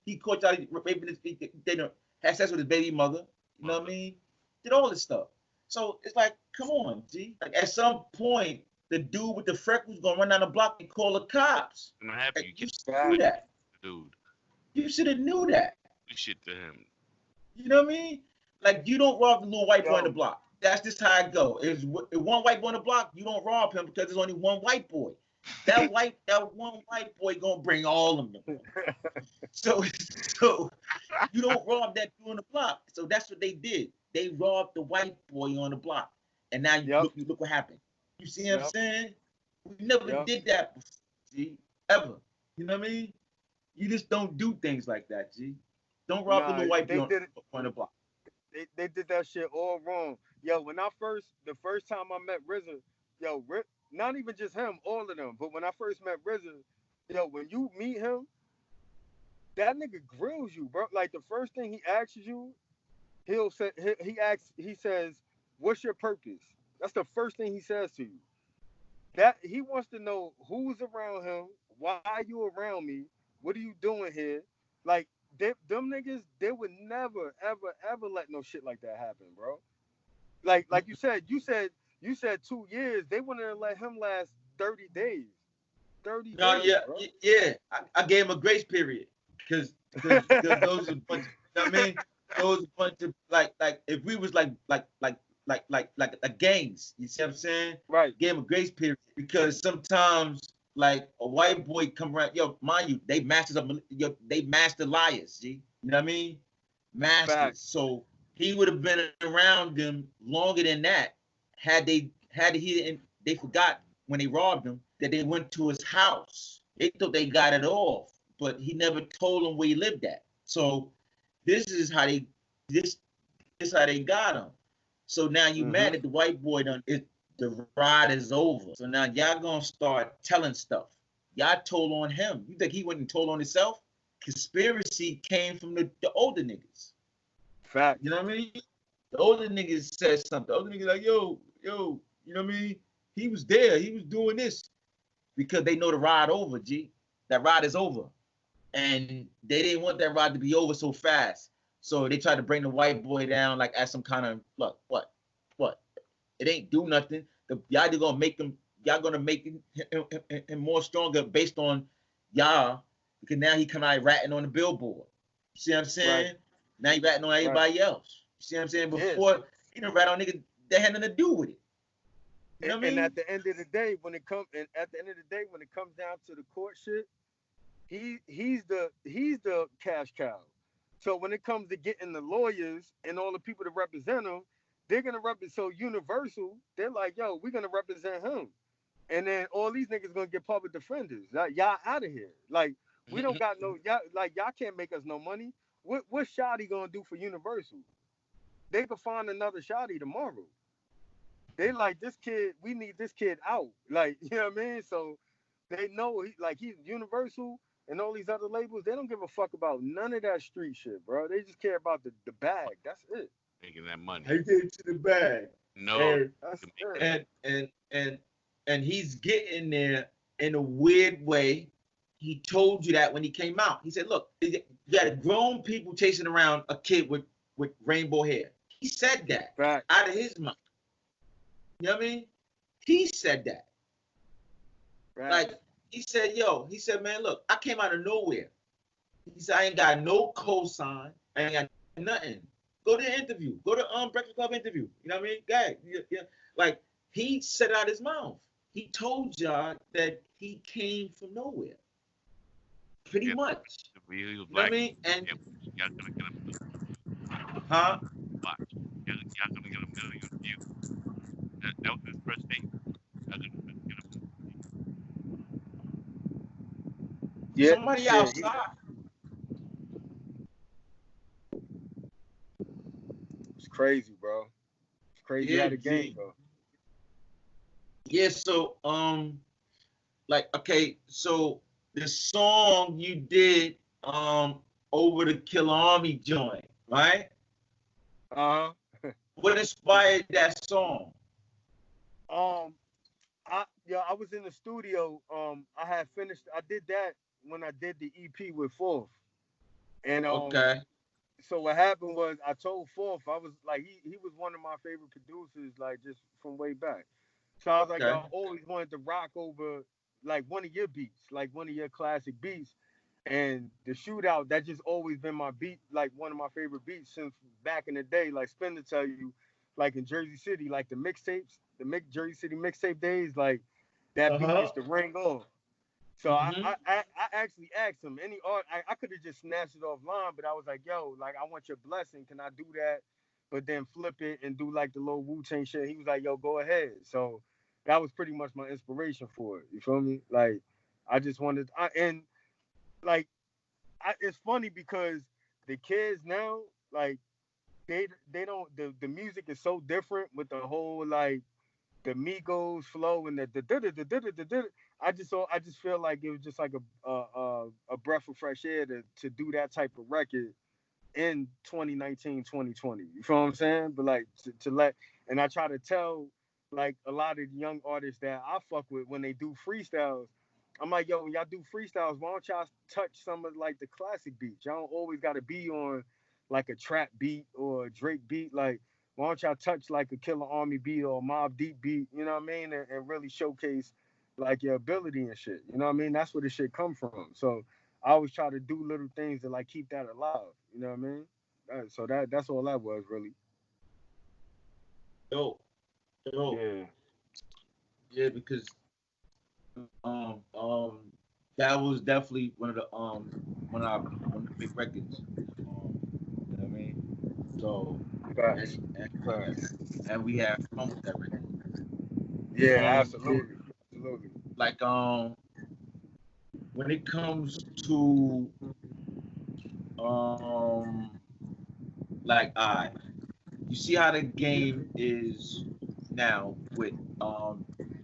[SPEAKER 5] he caught y'all raping his, they had sex with his baby mother, you know what I mean? Did all this stuff. So it's like, come on, G. Like at some point, the dude with the freckles gonna run down the block and call the cops.
[SPEAKER 3] I'm happy
[SPEAKER 5] you knew that.
[SPEAKER 3] Dude.
[SPEAKER 5] You should have knew that.
[SPEAKER 3] We shit to him.
[SPEAKER 5] You know what I mean? Like you don't rob the little white boy on the block. That's just how it go. If one white boy on the block, you don't rob him because there's only one white boy. That one white boy gonna bring all of them. So you don't rob that dude on the block. So that's what they did. They robbed the white boy on the block, and now you look what happened. You see what I'm saying? We never did that before, G, ever. You know what I mean? You just don't do things like that, G. Don't rob the little white boy on the block.
[SPEAKER 4] They did that shit all wrong. Yo, the first time I met RZA, yo, not even just him, all of them. But when I first met RZA, yo, when you meet him, that nigga grills you, bro. Like the first thing he asks you, he says, "What's your purpose?" That's the first thing he says to you. That he wants to know who's around him, why are you around me, what are you doing here? Like them niggas, they would never, ever, ever let no shit like that happen, bro. Like you said 2 years. They wouldn't have let him last 30 days. 30 days.
[SPEAKER 5] Yeah. I gave him a grace period because those are a bunch. You know what I mean? Those a bunch of like if we was like a gangs. You see what I'm saying?
[SPEAKER 4] Right.
[SPEAKER 5] Gave him a grace period because sometimes like a white boy come around. Yo, mind you, they master liars. G. You know what I mean? Masters.
[SPEAKER 4] Facts.
[SPEAKER 5] So he would have been around them longer than that had they forgot when they robbed him that they went to his house. They thought they got it off, but he never told them where he lived at. So this is how they got him. So now you mad at the white boy the ride is over. So now y'all gonna start telling stuff. Y'all told on him. You think he wouldn't told on himself? Conspiracy came from the older niggas.
[SPEAKER 4] Fact.
[SPEAKER 5] You know what I mean? The older niggas said something. The older niggas like, yo, you know what I mean? He was there. He was doing this. Because they know the ride over, G. That ride is over. And they didn't want that ride to be over so fast. So they tried to bring the white boy down like as some kind of, look, what? It ain't do nothing. Y'all gonna make him more stronger based on y'all because now he come out ratting on the billboard. You see what I'm saying?
[SPEAKER 4] Right.
[SPEAKER 5] Now he ratting on everybody else. You see what I'm saying? Before he didn't rat on niggas that had nothing to do with it. You know what I mean?
[SPEAKER 4] And at the end of the day, when it comes down to the court shit, he's the cash cow. So when it comes to getting the lawyers and all the people to represent him, they're gonna represent. So Universal, they're like, yo, we're gonna represent him, and then all these niggas gonna get public defenders. Like, y'all out of here. Like, we don't got no y'all can't make us no money. What Shotty gonna do for Universal? They could find another Shotty tomorrow. They like, this kid, we need this kid out. Like, you know what I mean? So they know he's Universal and all these other labels, they don't give a fuck about none of that street shit, bro. They just care about the bag. That's it.
[SPEAKER 3] Making that money.
[SPEAKER 5] He get to the bag.
[SPEAKER 3] No.
[SPEAKER 5] And he's getting there in a weird way. He told you that when he came out. He said, look, you got grown people chasing around a kid with rainbow hair. He said that out of his mouth. You know what I mean? He said that.
[SPEAKER 4] Right.
[SPEAKER 5] Like, he said, man, look, I came out of nowhere. He said, I ain't got no cosign. I ain't got nothing. Go to the interview. Go to Breakfast Club interview. You know what I mean? Guy, yeah. Like, he said out his mouth. He told y'all that he came from nowhere. Pretty much.
[SPEAKER 3] He was
[SPEAKER 5] You know what
[SPEAKER 3] black.
[SPEAKER 5] I mean? And
[SPEAKER 3] Y'all gonna get him.
[SPEAKER 5] huh?
[SPEAKER 3] Watch. Y'all gonna get him good interview. That was his first statement. Y'all gonna get him.
[SPEAKER 4] Yeah,
[SPEAKER 5] Somebody outside.
[SPEAKER 4] It's crazy, bro. It's crazy
[SPEAKER 5] Yeah,
[SPEAKER 4] how the game go.
[SPEAKER 5] Yeah, so okay, so the song you did over the Killer Army joint, right?
[SPEAKER 4] Uh-huh.
[SPEAKER 5] What inspired that song?
[SPEAKER 4] I was in the studio. I did that when I did the EP with Fourth. And
[SPEAKER 5] Okay.
[SPEAKER 4] so what happened was I told Fourth, I was like, he was one of my favorite producers, like, just from way back. So I was like, I always wanted to rock over like one of your beats, like one of your classic beats. And the Shootout, that just always been my beat, like one of my favorite beats since back in the day. Like Spin to tell you, like in Jersey City, like the mixtapes, Jersey City mixtape days, like that beat used to ring off. So I actually asked him, any art, I could have just snatched it offline, but I was like, yo, like, I want your blessing. Can I do that? But then flip it and do like the little Wu-Tang shit. He was like, yo, go ahead. So that was pretty much my inspiration for it. You feel me? Like, I just wanted, it's funny because the kids now, like, they don't, the music is so different with the whole, like, the Migos flow and the I just feel like it was just like a breath of fresh air to do that type of record in 2019, 2020. You feel what I'm saying? But like to let, and I try to tell like a lot of the young artists that I fuck with when they do freestyles, I'm like, yo, when y'all do freestyles, why don't y'all touch some of like the classic beats? Y'all don't always gotta be on like a trap beat or a Drake beat. Like, why don't y'all touch like a Killer Army beat or a Mobb Deep beat, you know what I mean? And really showcase like your ability and shit. You know what I mean? That's where the shit come from. So I always try to do little things to like keep that alive. You know what I mean? So that's all that was really.
[SPEAKER 5] Yo. Yeah, because that was definitely one of the big records. You know what I mean? So and we have fun with that record.
[SPEAKER 4] Yeah, absolutely.
[SPEAKER 5] Like when it comes to like you see how the game is now with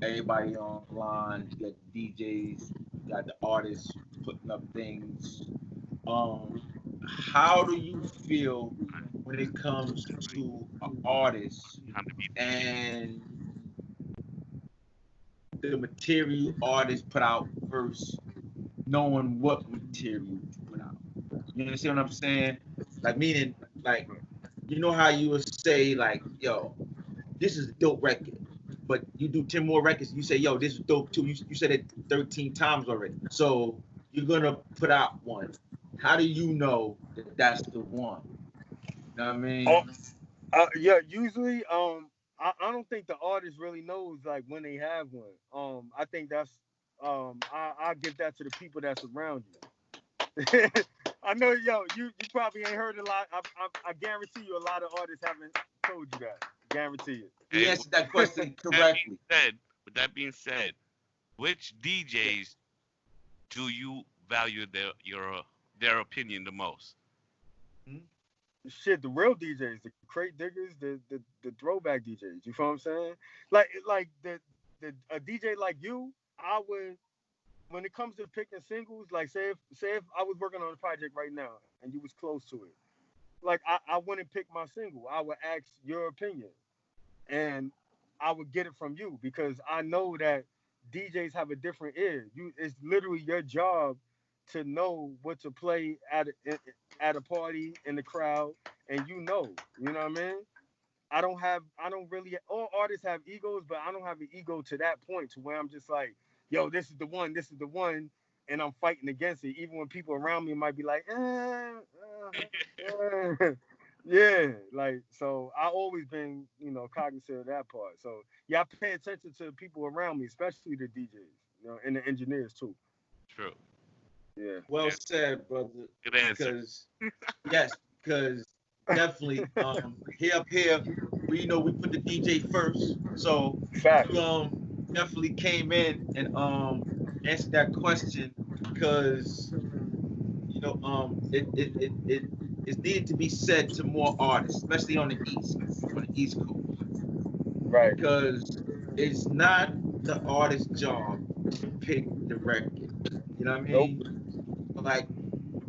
[SPEAKER 5] everybody online, you got DJs, you got the artists putting up things. How do you feel when it comes to an artist and the material artists put out versus knowing what material to put out? You understand what I'm saying? Like, meaning, like, you know how you would say, like, yo, this is a dope record, but you do 10 more records, you say, yo, this is dope too. You said it 13 times already. So you're gonna put out one. How do you know that that's the one? You know what I mean?
[SPEAKER 4] Oh, yeah, usually, I don't think the artist really knows like when they have one. I think that's, I give that to the people that's around you. I know, yo, you probably ain't heard a lot. I guarantee you, a lot of artists haven't told you that. Guarantee it.
[SPEAKER 5] You
[SPEAKER 3] Hey,
[SPEAKER 5] answered that question
[SPEAKER 3] that being
[SPEAKER 5] correctly.
[SPEAKER 3] said, with that being said, which DJs do you value their opinion the most?
[SPEAKER 5] Hmm?
[SPEAKER 4] Shit, the real DJs, the crate diggers, the throwback DJs. You feel what I'm saying? Like the a DJ like you, I would, when it comes to picking singles, like say if I was working on a project right now and you was close to it, like I wouldn't pick my single. I would ask your opinion, and I would get it from you because I know that DJs have a different ear. It's literally your job to know what to play at a party in the crowd, and you know what I mean. I don't really. All artists have egos, but I don't have an ego to that point to where I'm just like, yo, this is the one, and I'm fighting against it. Even when people around me might be like, yeah, like so. I always been, cognizant of that part. So yeah, I pay attention to the people around me, especially the DJs, and the engineers too.
[SPEAKER 3] True.
[SPEAKER 4] Yeah,
[SPEAKER 5] Well said, brother.
[SPEAKER 3] Good answer.
[SPEAKER 5] Because yes, because definitely here up here, we put the DJ first. So
[SPEAKER 4] fact.
[SPEAKER 5] you definitely came in and answered that question because it needed to be said to more artists, especially on the East Coast,
[SPEAKER 4] Right.
[SPEAKER 5] because it's not the artist's job to pick the record. You know what I
[SPEAKER 4] Nope.
[SPEAKER 5] mean? Like,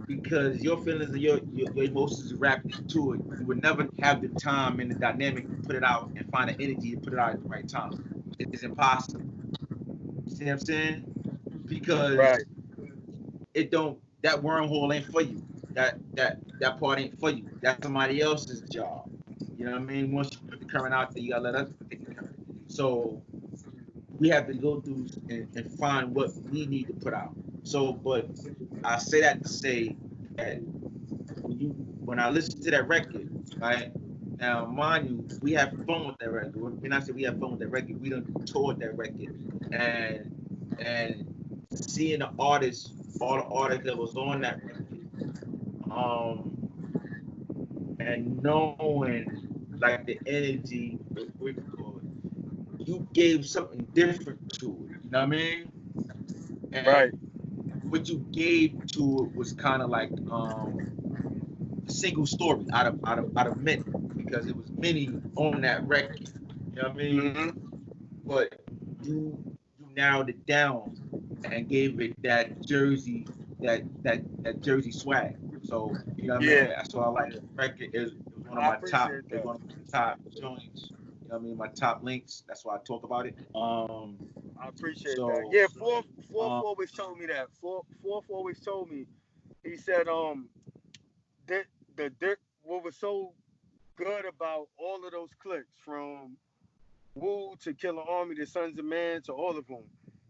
[SPEAKER 5] because your feelings and your emotions are wrapped into it, you would never have the time and the dynamic to put it out and find the energy to put it out at the right time. It's impossible. You see what I'm saying?
[SPEAKER 4] Right.
[SPEAKER 5] Because it don't that wormhole ain't for you. That part ain't for you. That's somebody else's job. You know what I mean? Once you put the current out there, you gotta let us put the current. So we have to go through and find what we need to put out. So, but I say that to say that when I listen to that record, right? Now, mind you, we have fun with that record. When I say we have fun with that record, we done toured that record, and seeing the artists, all the artists that was on that record, um, and knowing like the energy, you gave something different to it. You know what I mean?
[SPEAKER 4] Right.
[SPEAKER 5] And what you gave to it was kind of like a single story out of many, because it was many on that record. You know what I mean?
[SPEAKER 4] Hmm.
[SPEAKER 5] But you narrowed it down and gave it that Jersey swag. So you know what I mean?
[SPEAKER 4] Yeah,
[SPEAKER 5] That's why I like the record. It was one of
[SPEAKER 4] I
[SPEAKER 5] my top.
[SPEAKER 4] appreciate
[SPEAKER 5] It was
[SPEAKER 4] that.
[SPEAKER 5] one of my top joints. You know what I mean? My top links. That's why I talk about it.
[SPEAKER 4] I appreciate that.
[SPEAKER 5] So
[SPEAKER 4] Yeah, fourth
[SPEAKER 5] um,
[SPEAKER 4] always told me that. Fourth always told me. He said, that what was so good about all of those clicks from Wu to Killer Army to Sons of Man to all of them.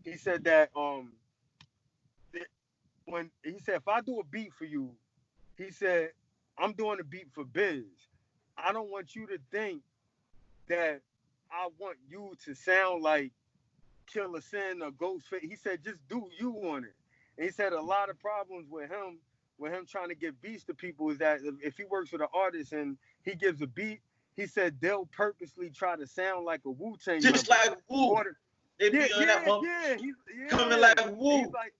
[SPEAKER 4] He said that that when he said if I do a beat for you, he said I'm doing a beat for Biz. I don't want you to think that I want you to sound like Killer Sin or Ghostface. He said just do you on it. And he said a lot of problems with him trying to give beats to people is that if he works with an artist and he gives a beat, he said they'll purposely try to sound like a Wu Tang
[SPEAKER 5] just
[SPEAKER 4] member.
[SPEAKER 5] like Woo, they
[SPEAKER 4] Yeah,
[SPEAKER 5] be on that
[SPEAKER 4] yeah,
[SPEAKER 5] one
[SPEAKER 4] yeah.
[SPEAKER 5] coming
[SPEAKER 4] Yeah.
[SPEAKER 5] like
[SPEAKER 4] He's
[SPEAKER 5] Woo.
[SPEAKER 4] like,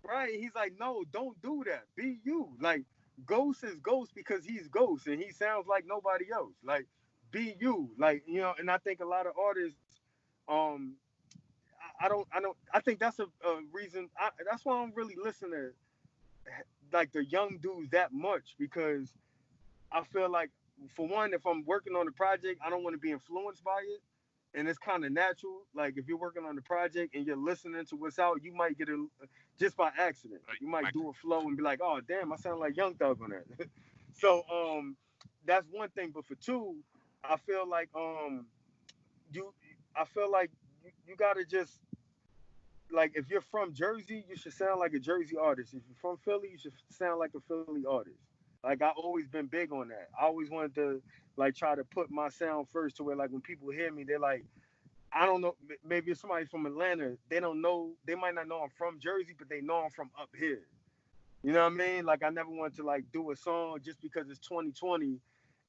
[SPEAKER 4] right. He's like, no, don't do that. Be you. Like, Ghost is Ghost because he's Ghost and he sounds like nobody else. Like, be you. Like, and I think a lot of artists, um, I think that's a reason. That's why I don't really listen to like the young dudes that much because I feel like, for one, if I'm working on the project, I don't want to be influenced by it. And it's kind of natural. Like if you're working on the project and you're listening to what's out, you might get a just by accident.
[SPEAKER 3] Right.
[SPEAKER 4] You might
[SPEAKER 3] Right.
[SPEAKER 4] do a flow and be like, "Oh, damn, I sound like Young Thug on that." So that's one thing. But for two, I feel like you, I feel like you gotta just like if you're from Jersey, you should sound like a Jersey artist. If you're from Philly, you should sound like a Philly artist. Like I always been big on that. I always wanted to like try to put my sound first to where like when people hear me, they're like, I don't know, maybe if somebody from Atlanta, they don't know, they might not know I'm from Jersey, but they know I'm from up here. You know what I mean? Like I never wanted to like do a song just because it's 2020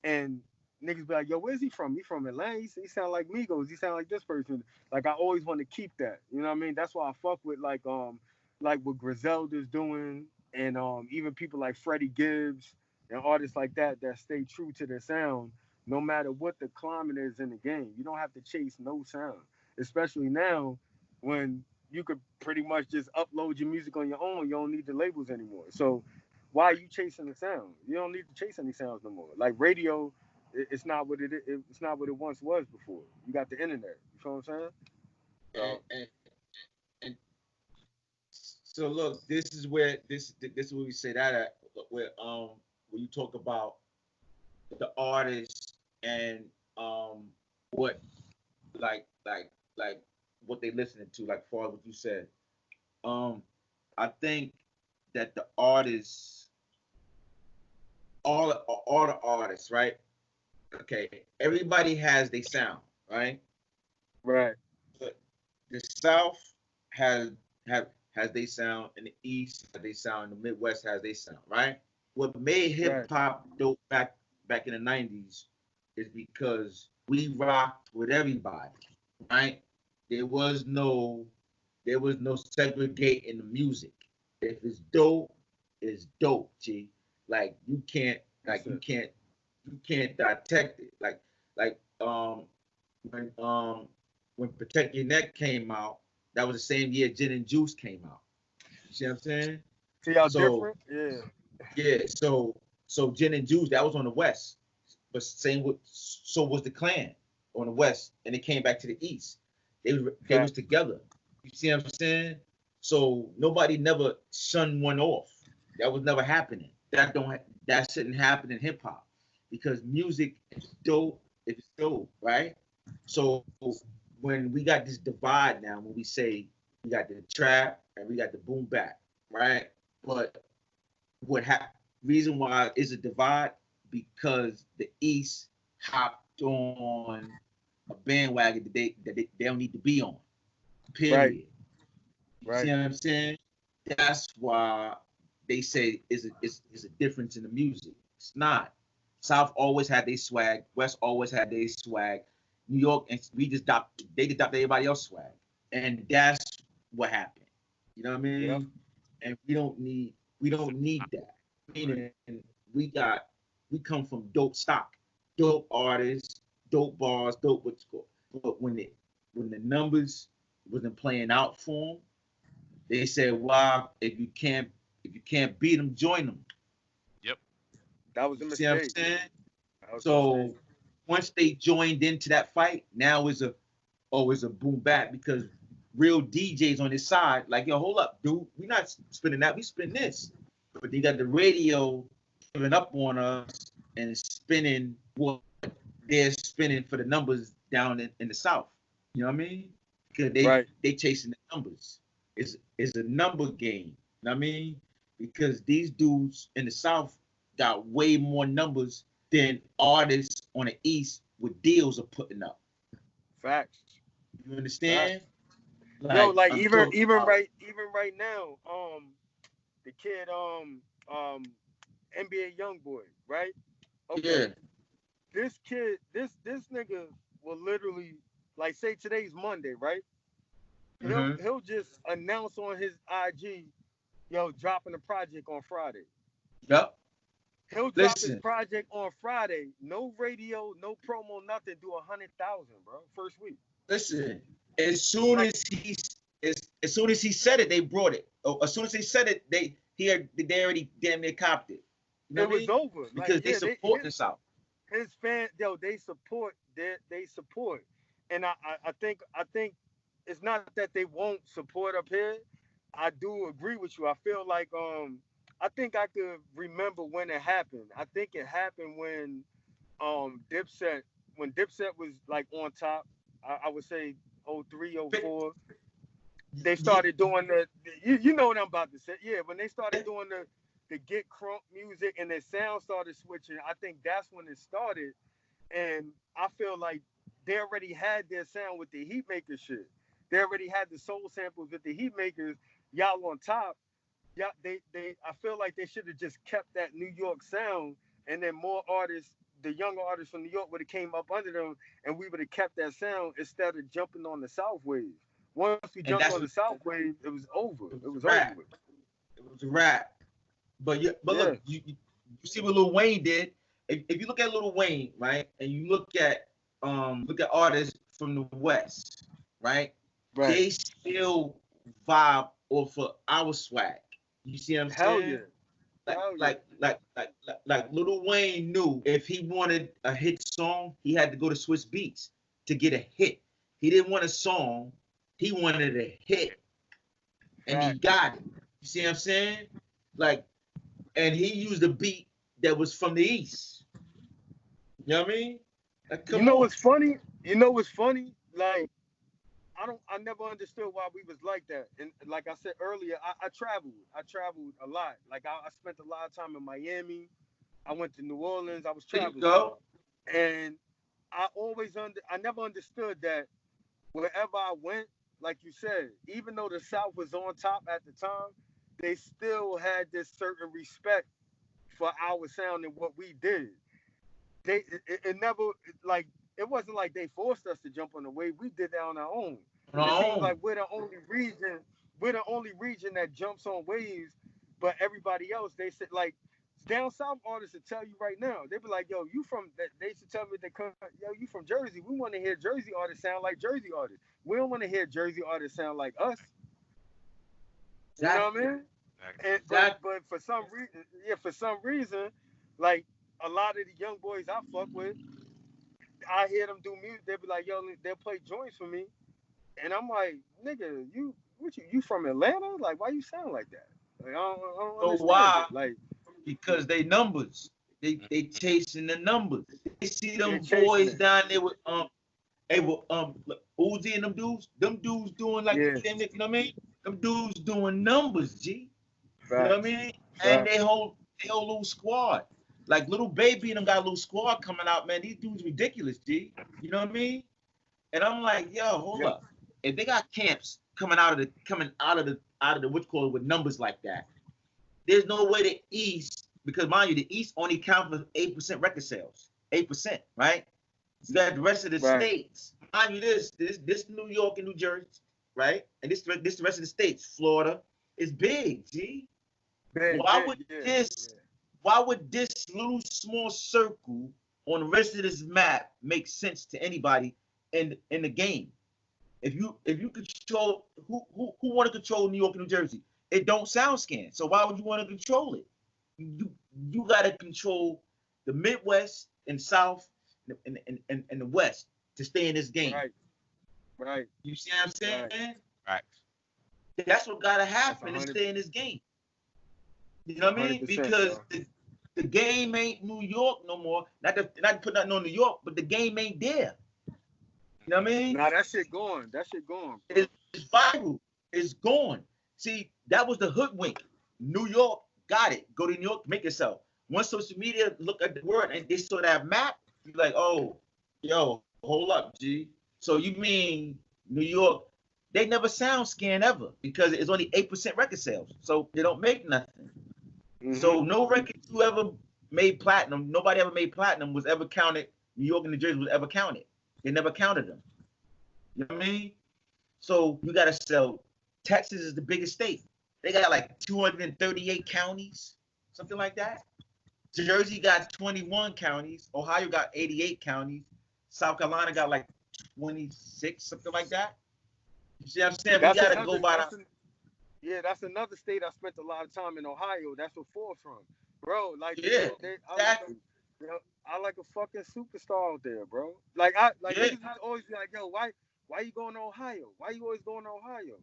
[SPEAKER 4] and niggas be like, yo, where's he from? He from Atlanta? He sound like Migos. He sound like this person. Like I always want to keep that. You know what I mean? That's why I fuck with like what Griselda's doing and even people like Freddie Gibbs and artists like that stay true to their sound no matter what the climate is in the game. You don't have to chase no sound. Especially now when you could pretty much just upload your music on your own. You don't need the labels anymore. So why are you chasing the sound? You don't need to chase any sounds no more. Like radio, it's not what it's not what it once was before. You got the internet. You feel what I'm saying?
[SPEAKER 5] And,
[SPEAKER 4] So
[SPEAKER 5] and so look, this is where we say that at, where when you talk about the artists and what like what they listening to, like far as what you said. I think that the artists, all the artists, right? Okay, everybody has their sound, right?
[SPEAKER 4] right,
[SPEAKER 5] But the South has has their sound, and the East has their sound, and the Midwest has their sound, right? What made hip
[SPEAKER 4] right,
[SPEAKER 5] hop dope back in the '90s is because we rocked with everybody, right? There was no segregating the music. If it's dope, G. Like you can't
[SPEAKER 4] that's it.
[SPEAKER 5] you can't detect it. Like when when Protect Your Neck came out, that was the same year Gin and Juice came out. You see what I'm saying?
[SPEAKER 4] See how
[SPEAKER 5] So
[SPEAKER 4] different? Yeah,
[SPEAKER 5] yeah, so Gin and Juice, that was on the West. But same with so was the Clan on the West, and it came back to the East. They was
[SPEAKER 4] fact.
[SPEAKER 5] together. You see what I'm saying? So nobody never shunned one off. That was never happening. That shouldn't happen in hip hop because music is dope if it's dope, right? So when we got this divide now, when we say we got the trap and we got the boom bap, right? But what reason why is a divide? Because the East hopped on a bandwagon that they don't need to be on.
[SPEAKER 4] Right,
[SPEAKER 5] Period. You
[SPEAKER 4] right,
[SPEAKER 5] see what I'm saying? That's why they say is a difference in the music. It's not. South always had their swag. West always had their swag. New York and they just adopted everybody else's swag. And that's what happened. You know what I
[SPEAKER 4] yep,
[SPEAKER 5] mean? And we don't need that. Meaning we come from dope stock, dope artists, dope bars, dope what's called. But when the numbers wasn't playing out for them, they said, "Wow, if you can't beat them, join them."
[SPEAKER 3] Yep.
[SPEAKER 4] that was a
[SPEAKER 5] See what I'm
[SPEAKER 4] mistake.
[SPEAKER 5] saying?
[SPEAKER 4] That was a mistake.
[SPEAKER 5] So once they joined into that fight, now it's a boom back because real DJs on his side, like, yo, hold up, dude, we not spinning that, we spin this. But they got the radio giving up on us and spinning what they're spinning for the numbers down in the South. You know what I mean? Because
[SPEAKER 4] Right,
[SPEAKER 5] they chasing the numbers. It's a number game. You know what I mean? Because these dudes in the South got way more numbers than artists on the East with deals are putting up.
[SPEAKER 4] facts,
[SPEAKER 5] You
[SPEAKER 4] facts.
[SPEAKER 5] understand?
[SPEAKER 4] Yo,
[SPEAKER 5] Like
[SPEAKER 4] like
[SPEAKER 5] I'm talking about.
[SPEAKER 4] even right now, the kid NBA young boy, right? Okay,
[SPEAKER 5] Yeah.
[SPEAKER 4] this kid, this nigga will literally like say today's Monday, right? He'll
[SPEAKER 5] Mm-hmm.
[SPEAKER 4] he'll just announce on his IG, yo, dropping the project on Friday.
[SPEAKER 5] Yep.
[SPEAKER 4] He'll drop his
[SPEAKER 5] Listen,
[SPEAKER 4] project on Friday. No radio, no promo, nothing. Do 100,000, bro. First week.
[SPEAKER 5] listen. As soon
[SPEAKER 4] Like
[SPEAKER 5] as he as soon as he said it, they brought it. Oh, as soon as they said it, they already damn near copped it. You know
[SPEAKER 4] it
[SPEAKER 5] what I
[SPEAKER 4] was
[SPEAKER 5] mean?
[SPEAKER 4] over. Like
[SPEAKER 5] Because they
[SPEAKER 4] yeah,
[SPEAKER 5] support the South.
[SPEAKER 4] his fan, yo, they support. They support. And I think it's not that they won't support up here. I do agree with you. I feel like I think I could remember when it happened. I think it happened Dipset when Dipset was like on top. I would say oh 03, oh
[SPEAKER 5] Fi-
[SPEAKER 4] 04. they started doing you know what I'm about to say. Yeah, when they started doing the get crunk music and their sound started switching, I think that's when it started. And I feel like they already had their sound with the heat maker shit. They already had the soul samples with the heat makers. Y'all on top. Yeah, I feel like they should have just kept that New York sound, and then more artists, the younger artists from New York would have came up under them, and we would have kept that sound instead of jumping on the South wave. Once we jumped on the South wave, it was over. It was over with.
[SPEAKER 5] It was a wrap. But look, you see what Lil Wayne did. If you look at Lil Wayne, right, and you look at artists from the West, right, they still vibe off of our swag. You see what I'm saying? Like Lil Wayne knew if he wanted a hit song, he had to go to Swiss Beats to get a hit. He didn't want a song, he wanted a hit. And he got it. You see what I'm saying? Like, and he used a beat that was from the East. You know what I mean? Like,
[SPEAKER 4] you know what's funny? Like, I never understood why we was like that. And like I said earlier, I traveled a lot. Like I spent a lot of time in Miami. I went to New Orleans. I was traveling. And I never understood that wherever I went, like you said, even though the South was on top at the time, they still had this certain respect for our sound and what we did. It never, like, it wasn't like they forced us to jump on the wave. We did that on our own. It seems like we're the only region that jumps on waves, but everybody else, they said, like, down south artists will tell you right now, they be like, yo, you from, they used to tell me, yo, you from Jersey. We want to hear Jersey artists sound like Jersey artists. We don't want to hear Jersey artists sound like us. You know what I mean? And, but for some reason, like, a lot of the young boys I fuck with, I hear them do music. They be like, yo, they'll play joints for me, and I'm like, nigga, you from Atlanta? Like, why you sound like that? Like, I don't understand.
[SPEAKER 5] Why?
[SPEAKER 4] Like,
[SPEAKER 5] because they numbers. They chasing the numbers. They see them boys down there with Uzi and them dudes. Them dudes doing like, you know what I mean? Them dudes doing numbers, G. You know what I mean? And they whole little squad. Like Little Baby and them got a little squad coming out, man. These dudes ridiculous, G. You know what I mean? And I'm like, yo, hold up. If they got camps coming out of the what you call it with numbers like that, there's no way the East, because mind you, the East only count for 8% record sales. 8%, right? So that the rest of the states, mind you, this New York and New Jersey, right? And this the rest of the states, Florida, is big, G. Why would this little small circle on the rest of this map make sense to anybody in the game? If you control who want to control New York and New Jersey, it don't sound scan. So why would you want to control it? You gotta control the Midwest and South and the West to stay in this game.
[SPEAKER 4] Right.
[SPEAKER 5] You see what I'm saying?
[SPEAKER 3] Right.
[SPEAKER 5] That's what gotta happen to stay in this game. You know what I mean? Because the game ain't New York no more. Not to put nothing on New York, but the game ain't there. You know what I mean?
[SPEAKER 4] Nah, that shit gone.
[SPEAKER 5] It's viral. It's gone. See, that was the hoodwink. New York got it. Go to New York, make yourself. Once social media look at the word and they saw that map, you're like, oh, yo, hold up, G. So you mean New York, they never sound scan ever because it's only 8% record sales. So they don't make nothing. Mm-hmm. So no record you ever made platinum, nobody ever made platinum was ever counted, New York and New Jersey was ever counted. They never counted them. You know what I mean? So you got to sell. Texas is the biggest state. They got like 238 counties, something like that. Jersey got 21 counties. Ohio got 88 counties. South Carolina got like 26, something like that. You see what I'm saying? We got to go by that.
[SPEAKER 4] Yeah, that's another state I spent a lot of time in, Ohio. That's where Ford's from. Bro, like,
[SPEAKER 5] exactly.
[SPEAKER 4] I like a fucking superstar out there, bro. Like, niggas always be like, yo, why you going to Ohio? Why you always going to Ohio?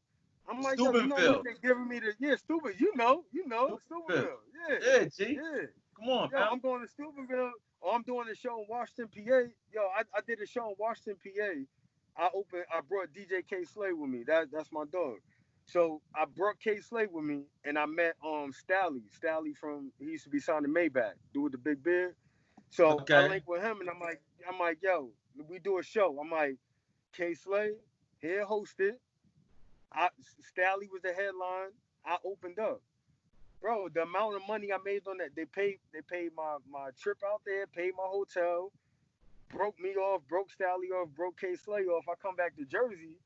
[SPEAKER 4] I'm like, yo, you know what they giving me stupid. You know, Steubenville.
[SPEAKER 5] Yeah, G.
[SPEAKER 4] Yeah.
[SPEAKER 5] Come on,
[SPEAKER 4] yo, man. I'm going to Steubenville, or I'm doing a show in Washington, PA. Yo, I did a show in Washington, PA. I brought DJ K Slay with me. That's my dog. So I brought K Slade with me, and I met Stally. Stally from he used to be signed to Maybach, dude with the big beard. So I
[SPEAKER 5] Okay.
[SPEAKER 4] linked with him, and I'm like, yo, we do a show. I'm like, K Slade, here hosted. Stally was the headline. I opened up, bro. The amount of money I made on that, they paid my trip out there, paid my hotel, broke me off, broke Stally off, broke K Slay off. I come back to Jersey,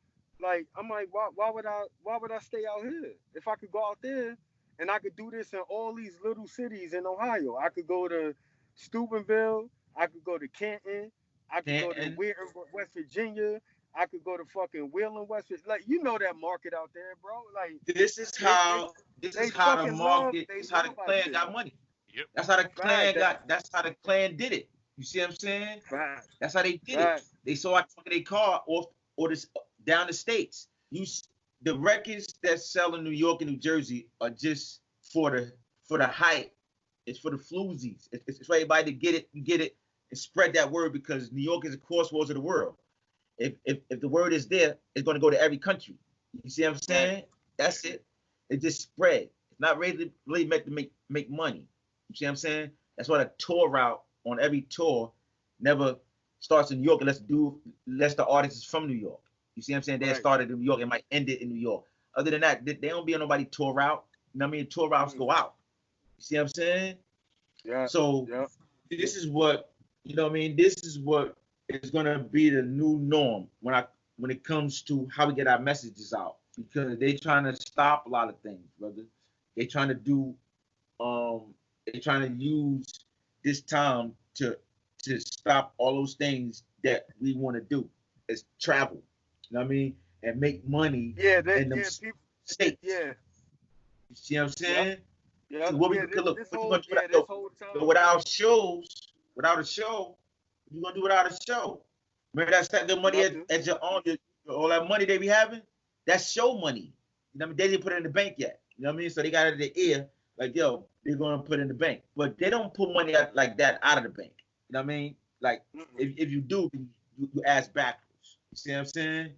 [SPEAKER 4] like I'm like, why would I stay out here if I could go out there and I could do this in all these little cities in Ohio? I could go to Steubenville, I could go to Canton, I could go to
[SPEAKER 5] And
[SPEAKER 4] Wheaton, West Virginia. I could go to fucking Wheeling, West Virginia. Like you know that market out there, bro. Like
[SPEAKER 5] this is
[SPEAKER 4] they
[SPEAKER 5] how this
[SPEAKER 4] they
[SPEAKER 5] is how the
[SPEAKER 4] fucking love
[SPEAKER 5] market,
[SPEAKER 4] they
[SPEAKER 5] this is how the
[SPEAKER 4] love out
[SPEAKER 5] clan
[SPEAKER 4] there.
[SPEAKER 5] got money.
[SPEAKER 3] Yep.
[SPEAKER 5] That's how the clan
[SPEAKER 4] Fact,
[SPEAKER 5] got. That's how the clan did it. You see what I'm saying?
[SPEAKER 4] fact,
[SPEAKER 5] That's how they did
[SPEAKER 4] fact.
[SPEAKER 5] it. They saw I took their car off or this down the states. The records that sell in New York and New Jersey are just for the hype. It's for the floozies. It's for everybody to get it. You get it and spread that word because New York is the crossroads of the world. If the word is there, it's going to go to every country. You see what I'm saying? That's it. It just spread. It's not really meant to make money. You see what I'm saying? That's why the tour route on every tour never starts in New York unless the artist is from New York. You see what I'm saying? They
[SPEAKER 4] Right.
[SPEAKER 5] started in New York and might end it in New York. Other than that, they don't be on nobody tour route. You know what I mean? Tour routes go out. You see what I'm saying?
[SPEAKER 4] Yeah.
[SPEAKER 5] So
[SPEAKER 4] Yeah.
[SPEAKER 5] this is what, you know what I mean? This is what is gonna be the new norm when it comes to how we get our messages out. Because they trying to stop a lot of things, brother. They trying to do they trying to use this time to stop all those things that we want to do is travel. You know what I mean? And make money
[SPEAKER 4] Yeah,
[SPEAKER 5] in them
[SPEAKER 4] people,
[SPEAKER 5] states.
[SPEAKER 4] yeah,
[SPEAKER 5] You see what I'm saying?
[SPEAKER 4] yeah.
[SPEAKER 5] So what we
[SPEAKER 4] yeah,
[SPEAKER 5] could look,
[SPEAKER 4] this
[SPEAKER 5] what you
[SPEAKER 4] whole,
[SPEAKER 5] gonna do
[SPEAKER 4] yeah, this
[SPEAKER 5] without,
[SPEAKER 4] whole time.
[SPEAKER 5] but without shows, without a show, what you gonna do without a show? Remember that the money
[SPEAKER 4] Nothing.
[SPEAKER 5] at your own, all that money they be having, that's show money. You know what I mean? They didn't put it in the bank yet. You know what I mean? So they got it in the ear, like, yo, they're gonna put it in the bank. But they don't put money out like that out of the bank. You know what I mean? Like if you do, you ask backwards. You see what I'm saying?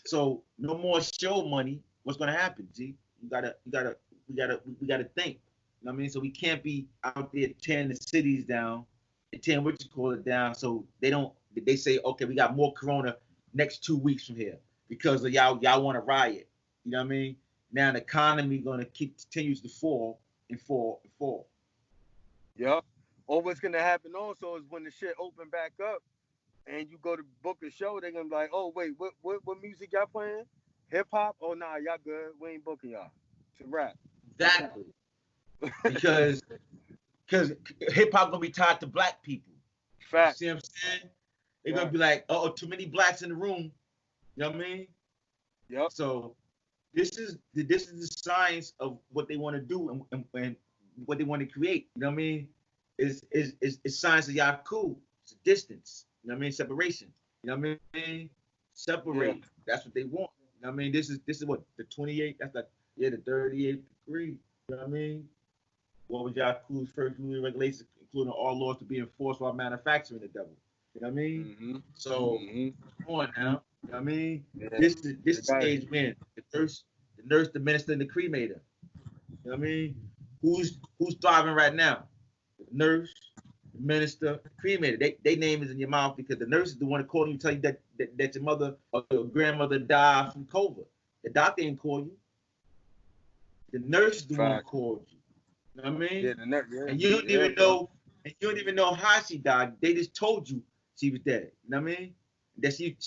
[SPEAKER 5] So no more show money. What's gonna happen, G? We gotta think. You know what I mean? So we can't be out there tearing the cities down and tearing what you call it down. So they say, okay, we got more corona next 2 weeks from here because of y'all want to riot. You know what I mean? Now the economy gonna continues to fall and fall and fall.
[SPEAKER 4] Yep. Or what's gonna happen also is when the shit open back up and you go to book a show, they're gonna be like, oh wait, what music y'all playing? Hip hop? Oh nah, y'all good. We ain't booking y'all. It's a rap.
[SPEAKER 5] Exactly. because hip hop gonna be tied to black people.
[SPEAKER 4] Fact.
[SPEAKER 5] See what I'm saying? They're gonna be like, oh, too many blacks in the room. You know what I mean?
[SPEAKER 4] Yep.
[SPEAKER 5] So this is the science of what they want to do and what they want to create. You know what I mean? It's science of y'all cool. It's a distance. You know what I mean? Separation. You know what I mean? Separate.
[SPEAKER 4] Yeah.
[SPEAKER 5] That's what they want. You know what I mean? This is what the 28. That's like the 38th degree. You know what I mean? What was y'all cool's first rule and regulations, including all laws to be enforced while manufacturing the devil? You know what I mean?
[SPEAKER 4] Mm-hmm.
[SPEAKER 5] So
[SPEAKER 4] Mm-hmm.
[SPEAKER 5] come on now. You know what I mean?
[SPEAKER 4] Yeah.
[SPEAKER 5] This is stage when the nurse, the minister, and the cremator. You know what I mean? Who's thriving right now? The nurse, the minister, the cremator. They name is in your mouth because the nurse is the one calling you, tell you that your mother or your grandmother died from COVID. The doctor ain't call you. The nurse is the one who called you. You know what I mean?
[SPEAKER 4] Yeah, the nurse. Yeah.
[SPEAKER 5] And you don't even know. And you don't even know how she died. They just told you she was dead. You know what I mean? That she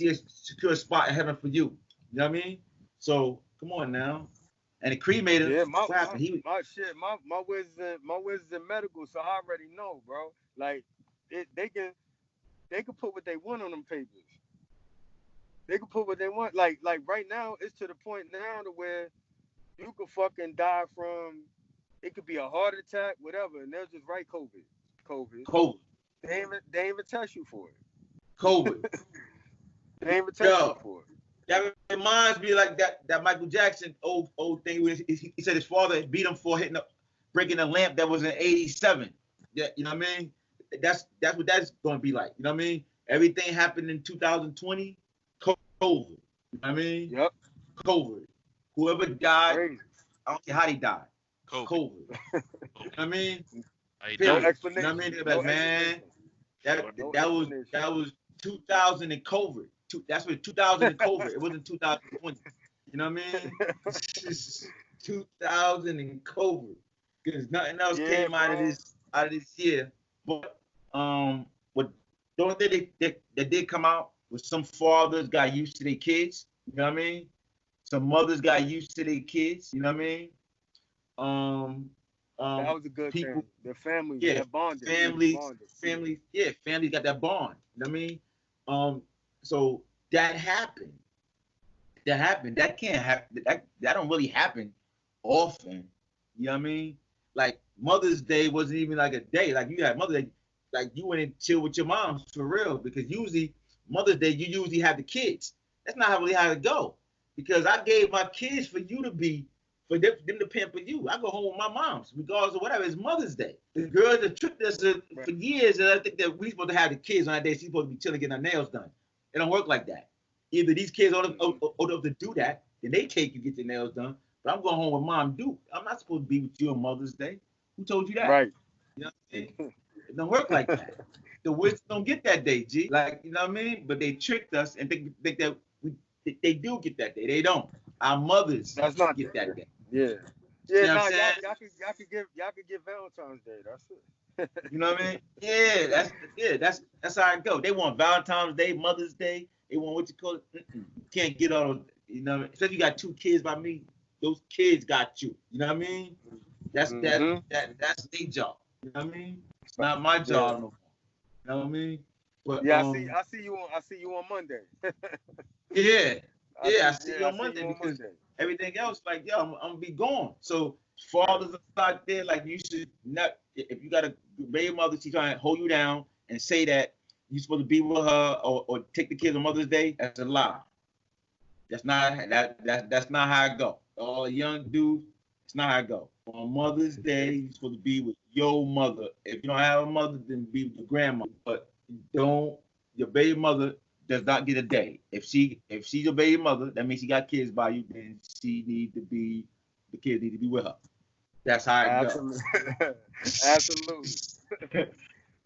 [SPEAKER 5] has secured a spot in heaven for you. You know what I mean? So come on now. And the cremator,
[SPEAKER 4] Yeah, my whiz is in medical, so I already know, bro. Like they can put what they want on them papers. They can put what they want. Like right now, it's to the point now to where you could fucking die from. It could be a heart attack, whatever, and they'll just write COVID. They ain't even test you for it.
[SPEAKER 5] COVID.
[SPEAKER 4] They ain't even test you for it.
[SPEAKER 5] That reminds me like that Michael Jackson old thing where he said his father beat him for breaking a lamp that was in '87. Yeah, you know what I mean? That's what that's gonna be like. You know what I mean? Everything happened in 2020. COVID. You know what I mean?
[SPEAKER 4] Yep.
[SPEAKER 5] COVID. Whoever died,
[SPEAKER 4] Crazy.
[SPEAKER 5] I don't care how they died.
[SPEAKER 3] COVID.
[SPEAKER 5] COVID. You know what I mean?
[SPEAKER 3] How you
[SPEAKER 5] Period.
[SPEAKER 3] doing?
[SPEAKER 5] You
[SPEAKER 4] explanation.
[SPEAKER 5] know what I mean? They're
[SPEAKER 4] No
[SPEAKER 5] like, man, that was 2000 and COVID. That's what 2000 and COVID. It wasn't 2020. You know what I mean? 2000 and COVID. Because nothing else came out of this year. But what the only thing that did come out was some fathers got used to their kids. You know what I mean? Some mothers got used to their kids. You know what I mean?
[SPEAKER 4] That was a good
[SPEAKER 5] people,
[SPEAKER 4] thing. The family,
[SPEAKER 5] yeah,
[SPEAKER 4] that bonded.
[SPEAKER 5] families got that bond. You know what I mean? So that happened. That can't happen. That don't really happen often. You know what I mean? Like Mother's Day wasn't even like a day. Like you had Mother's Day, like you went and chill with your moms for real. Because usually Mother's Day, you usually have the kids. That's not really how it go. Because I gave my kids for you to be, for them to pamper you. I go home with my moms, regardless of whatever. It's Mother's Day. The girls that tricked us for years, and I think that we supposed to have the kids on that day. She's supposed to be chilling, getting her nails done. It don't work like that. Either these kids old enough to do that, then they take you get your nails done. But I'm going home with Mom Duke. I'm not supposed to be with you on Mother's Day. Who told you that?
[SPEAKER 4] Right.
[SPEAKER 5] You know what I mean? It don't work like that. The witch don't get that day, G. Like, you know what I mean? But they tricked us and think that they do get that day. They don't. Our mothers get that day.
[SPEAKER 4] Yeah.
[SPEAKER 5] You
[SPEAKER 4] Yeah,
[SPEAKER 5] know
[SPEAKER 4] no,
[SPEAKER 5] what I'm saying?
[SPEAKER 4] y'all could give Valentine's Day. That's it.
[SPEAKER 5] You know what I mean? Yeah, that's how it go. They want Valentine's Day, Mother's Day. They want what you call it. You can't get all those, you know what I mean? Especially you got 2 kids by me. Those kids got you. You know what I mean? That's that's their job. You know what I mean? It's not my job no more. You know what I mean? But,
[SPEAKER 4] yeah, I see you on Monday.
[SPEAKER 5] I see you on Monday because everything else, like, yo, I'm gonna be gone. So fathers out there, like, you should not, if you got a baby mother, she's trying to hold you down and say that you're supposed to be with her or take the kids on Mother's Day, that's a lie. That's not how it go. All young dudes, it's not how it go. On Mother's Day, you're supposed to be with your mother. If you don't have a mother, then be with your grandmother. But your baby mother does not get a day. If she's your baby mother, that means she got kids by you, then the kids need to be with her. That's how it goes.
[SPEAKER 4] Absolutely.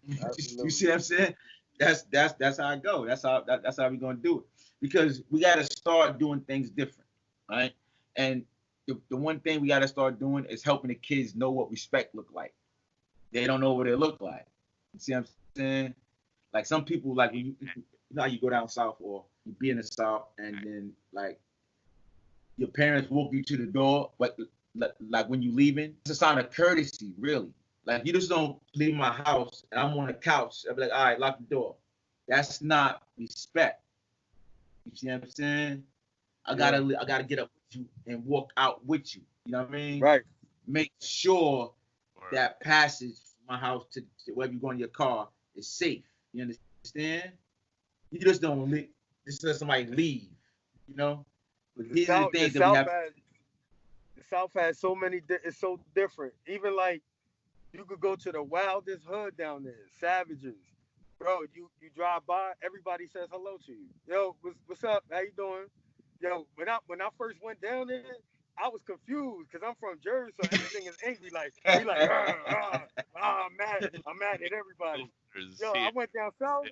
[SPEAKER 5] You see what I'm saying? That's how it goes. That's how we're gonna do it. Because we gotta start doing things different, right? And the one thing we gotta start doing is helping the kids know what respect look like. They don't know what it look like. You see what I'm saying? Like some people, like you know how you go down south or you be in the south and then like your parents walk you to the door, but like when you leaving, it's a sign of courtesy, really. Like you just don't leave my house and I'm on the couch. I'll be like, all right, lock the door. That's not respect. You see what I'm saying? I gotta get up with you and walk out with you. You know what I mean?
[SPEAKER 4] Right.
[SPEAKER 5] Make sure that passage from my house to wherever you're going in your car is safe. You understand? You just don't just let somebody leave. You know? But these are the things that we have.
[SPEAKER 4] The South has so many. It's so different. Even like you could go to the wildest hood down there, savages. Bro, you drive by, everybody says hello to you. Yo, what's up? How you doing? Yo, when I first went down there, I was confused because I'm from Jersey, so everything is angry. Like we like, I'm mad at everybody. Yo, I went down south,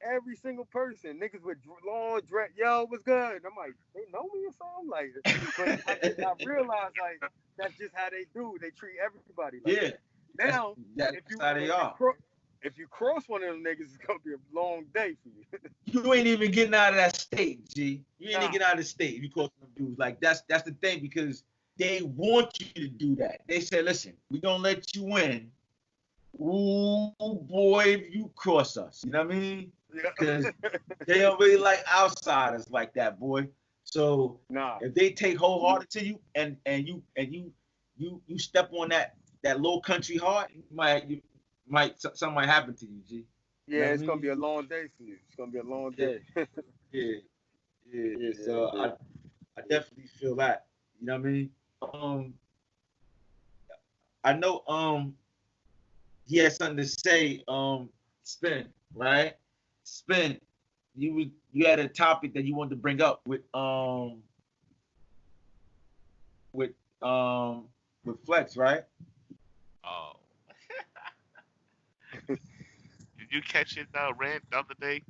[SPEAKER 4] every single person, niggas with long dread. Yo, what's good? And I'm like, they know me or something? Like, but I realized like that's just how they do. They treat everybody. Like, now,
[SPEAKER 5] that's how they are.
[SPEAKER 4] If you cross one of them niggas, it's gonna be a long day for you.
[SPEAKER 5] You ain't even getting out of that state, G. You ain't even getting out of the state if you cross them dudes. Like that's the thing, because they want you to do that. They say, listen, we gonna let you in. Ooh, boy, if you cross us. You know what I mean? Because they don't really like outsiders like that, boy. So if they take wholehearted to you and you step on that low country heart, something might happen to you, G.
[SPEAKER 4] Yeah, you know it's gonna be a long day for you. It's gonna be a long day.
[SPEAKER 5] Yeah. So I definitely feel that. You know what I mean? I know he had something to say, Spin, right? Spin, you had a topic that you wanted to bring up with with Flex, right?
[SPEAKER 3] Oh. Did you catch it rant the other day?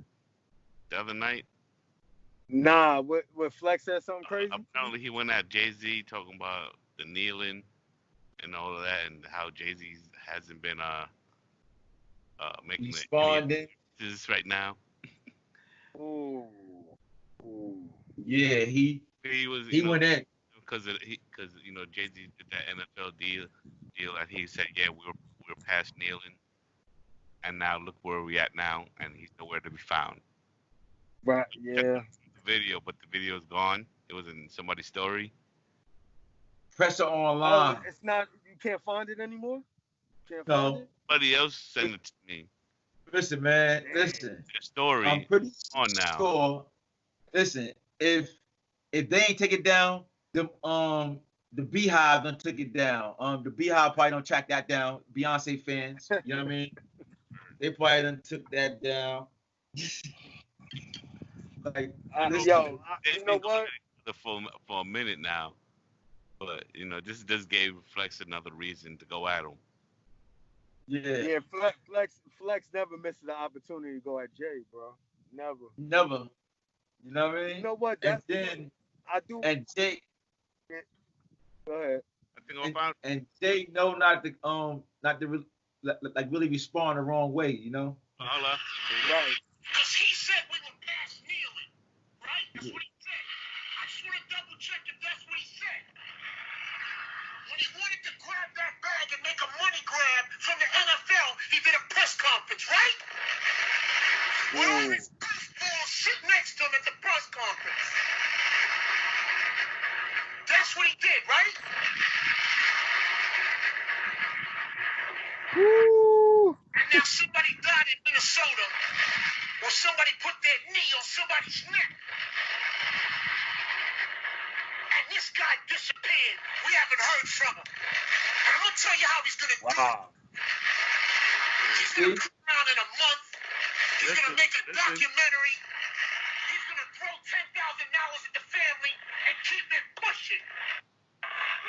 [SPEAKER 3] The other night?
[SPEAKER 4] Nah, what Flex said something crazy?
[SPEAKER 3] Apparently he went at Jay-Z talking about the kneeling and all of that, and how Jay-Z hasn't been making
[SPEAKER 5] Responding.
[SPEAKER 3] any this right now.
[SPEAKER 4] Ooh. Ooh.
[SPEAKER 5] Yeah, he
[SPEAKER 3] was
[SPEAKER 5] went in.
[SPEAKER 3] because Jay-Z did that NFL deal, and he said, yeah, we're past kneeling, and now look where we at now, and he's nowhere to be found.
[SPEAKER 4] Right,
[SPEAKER 3] Check
[SPEAKER 4] yeah.
[SPEAKER 3] the video, but the video's gone. It was in somebody's story.
[SPEAKER 5] Pressure
[SPEAKER 4] Oh,
[SPEAKER 5] online.
[SPEAKER 4] it's not. You can't find it anymore. Can't
[SPEAKER 5] No.
[SPEAKER 4] find it.
[SPEAKER 3] Somebody else sent it to me.
[SPEAKER 5] Listen, man. Listen.
[SPEAKER 3] The story
[SPEAKER 5] I'm pretty
[SPEAKER 3] on now.
[SPEAKER 5] sure. Listen, if they ain't take it down, the Beehive done took it down. The Beehive probably don't track that down. Beyonce fans, you know what I mean? They probably done took that down. Like,
[SPEAKER 4] Yo, you know what?
[SPEAKER 3] For a minute now, but this gave Flex another reason to go at him.
[SPEAKER 5] Yeah.
[SPEAKER 4] Flex never misses the opportunity to go at Jay, bro. Never.
[SPEAKER 5] You know what I mean?
[SPEAKER 4] You know what?
[SPEAKER 5] And then
[SPEAKER 4] I do.
[SPEAKER 5] And Jay.
[SPEAKER 4] Go ahead.
[SPEAKER 5] And Jay know not to like really respond the wrong way, you know?
[SPEAKER 3] Right.
[SPEAKER 6] Because he said we were past kneeling, right? That's what he said. I just want to double check if that's what he said. When he wanted to grab that bag and make a money grab from the NFL, he did a press conference, right? With all his goofballs sitting next to him at the press conference. That's what he did, right?
[SPEAKER 4] Woo!
[SPEAKER 6] And now somebody died in Minnesota, or somebody put their knee on somebody's neck. And this guy disappeared. We haven't heard from him. And I'm going to tell you how he's going to do it. He's going to come around in a month. He's going to make a documentary. He's going to throw $10,000 at the family and keep it pushing.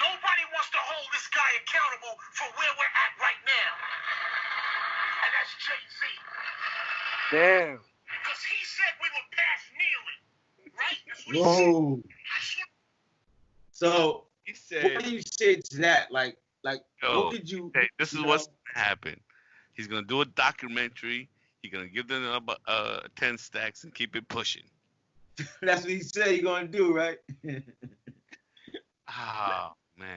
[SPEAKER 6] Nobody wants to hold this guy accountable for where we're at right now. And that's Jay-Z.
[SPEAKER 4] Damn.
[SPEAKER 6] Because he said we were past kneeling. Right? That's what
[SPEAKER 5] Whoa.
[SPEAKER 6] he said.
[SPEAKER 5] So,
[SPEAKER 3] He said,
[SPEAKER 5] what do you say to that? Like,
[SPEAKER 3] yo,
[SPEAKER 5] what did you?
[SPEAKER 3] hey, this is what's gonna happen. He's gonna do a documentary. He's gonna give them 10 stacks and keep it pushing.
[SPEAKER 5] That's what he said he's gonna do, right?
[SPEAKER 3] Oh man.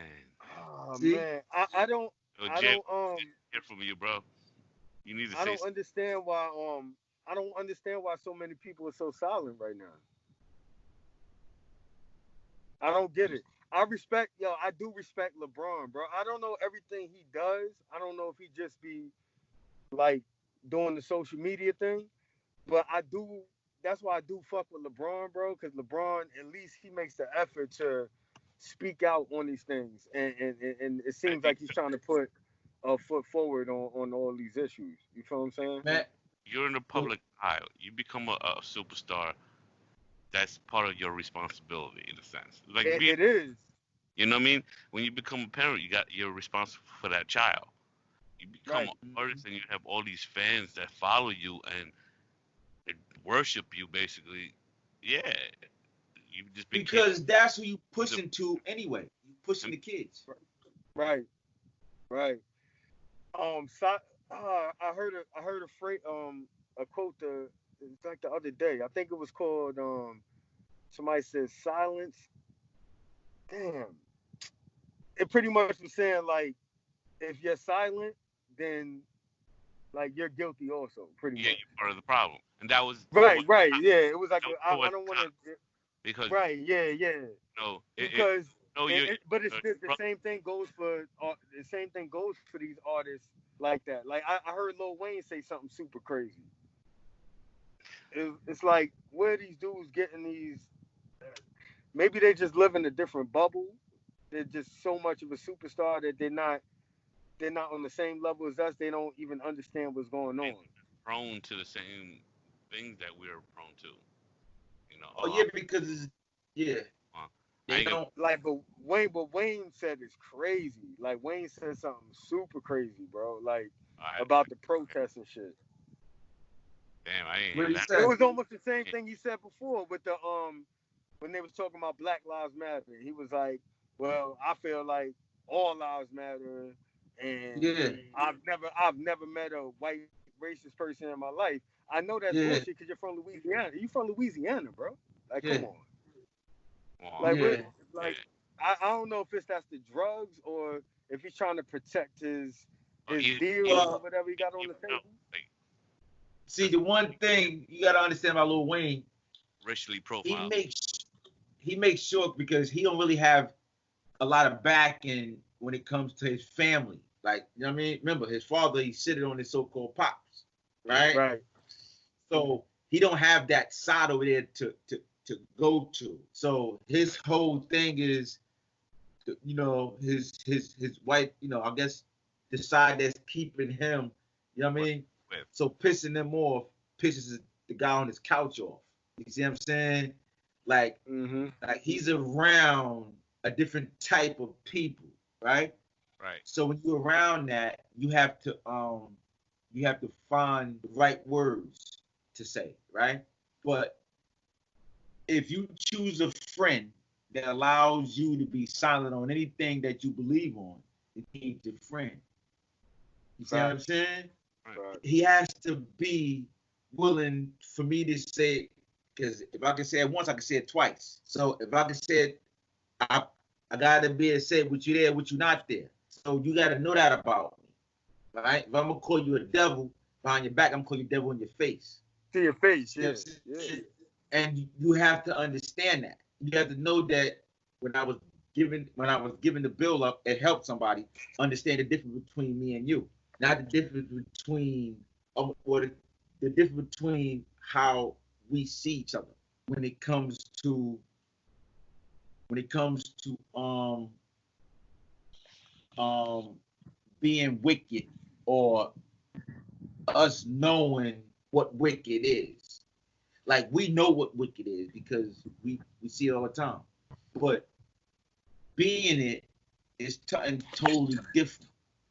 [SPEAKER 4] Oh
[SPEAKER 5] See?
[SPEAKER 4] man, I don't
[SPEAKER 3] Hear from you, bro. You need to
[SPEAKER 4] I
[SPEAKER 3] say
[SPEAKER 4] don't understand why I don't understand why so many people are so silent right now. I don't get it. I do respect LeBron, bro. I don't know everything he does. I don't know if he just be like doing the social media thing, but that's why I do fuck with LeBron, bro, because LeBron, at least he makes the effort to speak out on these things, and it seems like he's trying to put a foot forward on all these issues. You feel what I'm saying?
[SPEAKER 5] Man,
[SPEAKER 3] you're in the public eye. You become a superstar. That's part of your responsibility in a sense. Like
[SPEAKER 4] It is.
[SPEAKER 3] You know what I mean? When you become a parent, you're responsible for that child. You become
[SPEAKER 4] Right.
[SPEAKER 3] an artist, and you have all these fans that follow you and worship you, basically. Yeah, you just
[SPEAKER 5] because that's who you pushing to anyway. You pushing the kids.
[SPEAKER 4] Right. I heard a quote it's like the other day. I think it was called somebody said silence. Damn. It pretty much was saying like if you're silent, then like you're guilty also. Pretty much.
[SPEAKER 3] you're part of the problem, and that was
[SPEAKER 4] Right. Yeah. It was like I don't want to.
[SPEAKER 3] Because
[SPEAKER 4] Right. Yeah.
[SPEAKER 3] no,
[SPEAKER 4] Because but it's
[SPEAKER 3] you're
[SPEAKER 4] the same thing goes for these artists like that. Like I heard Lil Wayne say something super crazy. It's like where are these dudes getting these? Maybe they just live in a different bubble. They're just so much of a superstar that they're not on the same level as us. They don't even understand what's going on.
[SPEAKER 3] prone to the same things that we're prone to.
[SPEAKER 5] Oh yeah, because They don't
[SPEAKER 4] Like, but Wayne said it's crazy. Like, Wayne said something super crazy, bro. Like, about the protests and shit.
[SPEAKER 3] Damn, I ain't
[SPEAKER 5] What
[SPEAKER 3] hear
[SPEAKER 5] he
[SPEAKER 3] that.
[SPEAKER 5] said?
[SPEAKER 4] It was almost the same thing he said before with the when they was talking about Black Lives Matter. He was like, "Well, I feel like all lives matter, and
[SPEAKER 5] Yeah,
[SPEAKER 4] I've never met a white racist person in my life. I know that's
[SPEAKER 5] yeah,
[SPEAKER 4] bullshit because you're from Louisiana. You from Louisiana, bro? Like,
[SPEAKER 5] yeah,
[SPEAKER 4] come on.
[SPEAKER 3] Well,
[SPEAKER 4] Like,
[SPEAKER 5] yeah.
[SPEAKER 4] like I don't know if that's the drugs or if he's trying to protect his deals or
[SPEAKER 5] Well,
[SPEAKER 4] whatever he got on the table.
[SPEAKER 3] Like,
[SPEAKER 5] see, the one thing you gotta understand about Lil Wayne,
[SPEAKER 3] racially
[SPEAKER 5] he
[SPEAKER 3] profiled.
[SPEAKER 5] makes sure because he don't really have a lot of backing when it comes to his family. Like, you know what I mean? Remember, his father, he shitted on his so-called pops, right?
[SPEAKER 4] Right.
[SPEAKER 5] So he don't have that side over there to go to. So his whole thing is, you know, his wife, you know, I guess the side that's keeping him, you know what I mean?
[SPEAKER 3] With.
[SPEAKER 5] So pissing them off pisses the guy on his couch off. You see what I'm saying? Like, like he's around a different type of people, right?
[SPEAKER 3] Right.
[SPEAKER 5] So when you're around that, you have to find the right words to say, right? But if you choose a friend that allows you to be silent on anything that you believe on, it ain't your friend. You see what I'm saying?
[SPEAKER 3] Right.
[SPEAKER 5] He has to be willing for me to say, because if I can say it once, I can say it twice. So if I can say it, I gotta be able to say what you there, what you not there. So you gotta know that about me, right? If I'm gonna call you a devil behind your back, I'm gonna call you devil in your face.
[SPEAKER 4] To your face,
[SPEAKER 5] yeah. And you have to understand that. You have to know that when I was given the bill up, it helped somebody understand the difference between me and you, not the difference between or the difference between how we see each other when it comes to being wicked or us knowing what wicked is. Like, we know what wicked is because we see it all the time. But being it is totally different.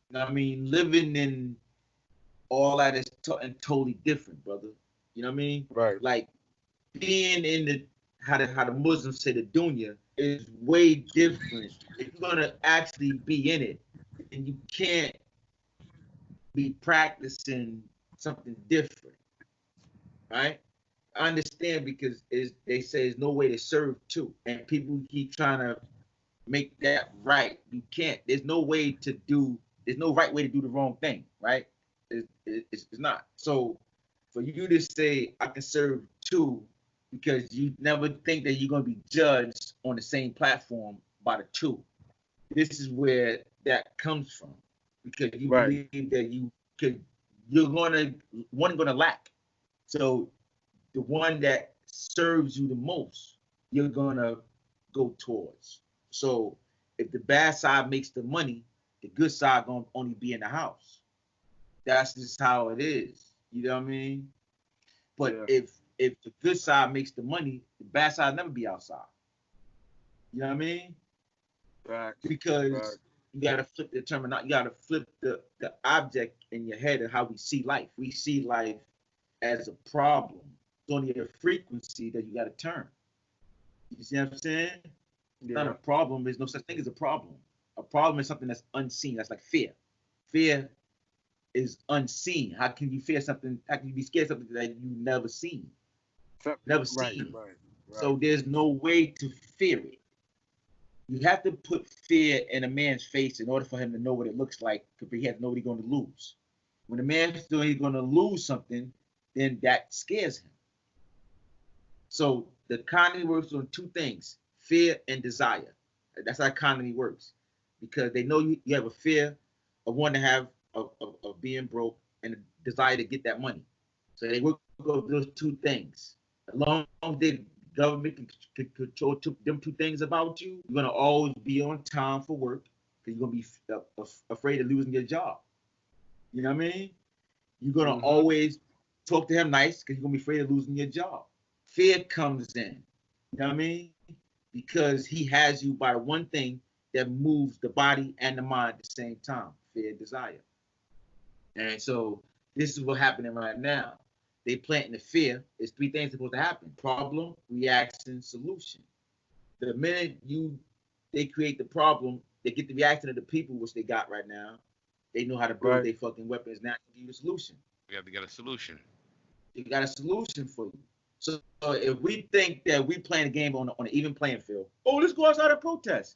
[SPEAKER 5] You know what I mean? Living in all that is totally different, brother. You know what I mean?
[SPEAKER 4] Right.
[SPEAKER 5] Like, being in the how the Muslims say the dunya is way different. If you're gonna actually be in it, then you can't be practicing something different, right? I understand because they say there's no way to serve two, and people keep trying to make that right. You can't. There's no right way to do the wrong thing, right? It's not. So for you to say I can serve two because you never think that you're gonna be judged on the same platform by the two. This is where that comes from because you believe that you're gonna lack. So the one that serves you the most, you're gonna go towards. So if the bad side makes the money, the good side gonna only be in the house. That's just how it is. You know what I mean? But if the good side makes the money, the bad side never be outside. You know what I mean?
[SPEAKER 4] Right.
[SPEAKER 5] Because you gotta flip the terminology. You gotta flip the object in your head of how we see life. We see life as a problem. It's only a frequency that you gotta turn. You see what I'm saying? It's not a problem. There's no such thing as a problem. A problem is something that's unseen. That's like fear. Fear is unseen. How can you fear something? How can you be scared of something that you never seen? Never seen. Right. So there's no way to fear it. You have to put fear in a man's face in order for him to know what it looks like, because he has to know what he's going to lose. When a man feels he's going to lose something, then that scares him. So the economy works on two things: fear and desire. That's how economy works, because they know you have a fear of wanting to have of being broke and a desire to get that money. So they work on those two things. As long as the government can control them two things about you, you're gonna always be on time for work because you're gonna be afraid of losing your job. You know what I mean? You're gonna always talk to him nice because you're gonna be afraid of losing your job. Fear comes in. You know what I mean? because he has you by the one thing that moves the body and the mind at the same time, fear and desire. And so this is what's happening right now. They planting the fear. There's three things supposed to happen: problem, reaction, solution. The minute they create the problem, they get the reaction of the people, which they got right now. They know how to build their fucking weapons. Now they give you a solution.
[SPEAKER 3] We have to get a solution.
[SPEAKER 5] You got a solution for you. So if we think that we playing a game on an even playing field, oh, let's go outside and protest.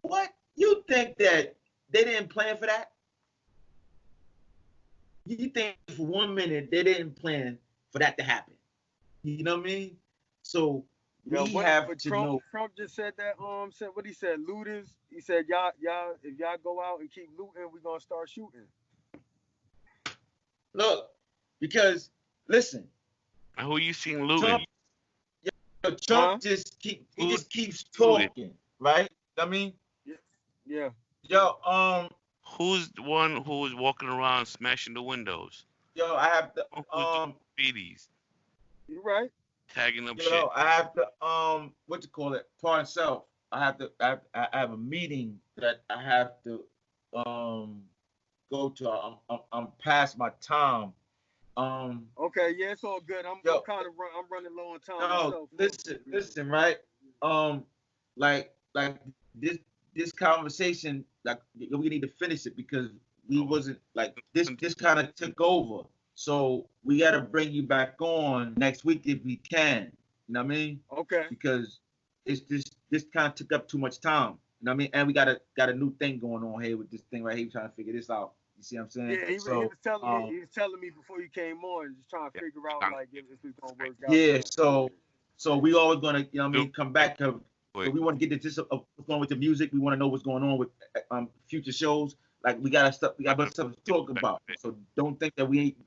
[SPEAKER 5] What? You think that they didn't plan for that? You think for 1 minute they didn't plan for that to happen? You know what I mean? So we have to know.
[SPEAKER 4] Trump just said that. Said what he said. Looters. He said y'all, if y'all go out and keep looting, we're gonna start shooting.
[SPEAKER 5] Look, because listen.
[SPEAKER 3] And who you seen looting?
[SPEAKER 5] Trump just keeps talking, right? I mean,
[SPEAKER 4] yeah.
[SPEAKER 5] Yo,
[SPEAKER 3] who's the one who was walking around smashing the windows?
[SPEAKER 5] Yo, I have to
[SPEAKER 3] BDs.
[SPEAKER 4] You right.
[SPEAKER 3] Tagging them
[SPEAKER 5] shit. I have to what you call it? Pardon self. I have a meeting that I have to go to. I'm past my time.
[SPEAKER 4] Okay, yeah, it's all good. I'm running low on time myself.
[SPEAKER 5] Listen, right? Like this conversation, like we need to finish it because we wasn't like this kind of took over. So we gotta bring you back on next week if we can. You know what I mean?
[SPEAKER 4] Okay.
[SPEAKER 5] Because it's this kind of took up too much time. You know what I mean? And we got a new thing going on here with this thing right here. We're trying to figure this out. You see what I'm saying?
[SPEAKER 4] Yeah, he was telling me before you came on, just trying to figure out like if it's gonna work out.
[SPEAKER 5] Yeah, so we always gonna, you know what I mean, come back to. So we want to get this what's going on with the music. We want to know what's going on with future shows. Like we got stuff to talk about. So don't think that we ain't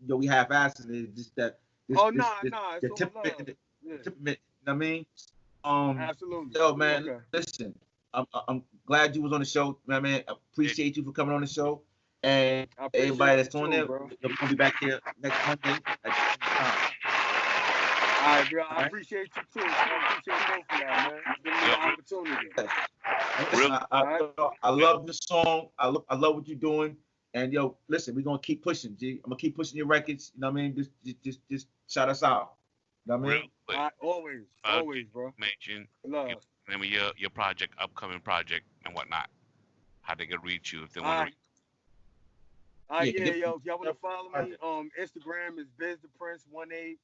[SPEAKER 5] we half-assed it. It's just that.
[SPEAKER 4] It's
[SPEAKER 5] tip of it, you know what I mean?
[SPEAKER 4] Absolutely.
[SPEAKER 5] Yo, man, listen. I'm glad you was on the show, man. I appreciate you for coming on the show. And everybody that's on there, we're gonna be back here next Monday at the same time.
[SPEAKER 4] All right, bro. I appreciate you too. I appreciate both of y'all, man. Give me the opportunity.
[SPEAKER 5] I love the song. I love what you're doing. And yo, listen, we're gonna keep pushing, G. I'm gonna keep pushing your records. You know what I mean? Just shout us out. You know what I mean?
[SPEAKER 4] Always, bro.
[SPEAKER 3] Mention
[SPEAKER 4] love.
[SPEAKER 3] Name of your project, upcoming project, and whatnot. How they can reach you if they want to.
[SPEAKER 4] If y'all want to follow me, Instagram is Bizz The Prince 18.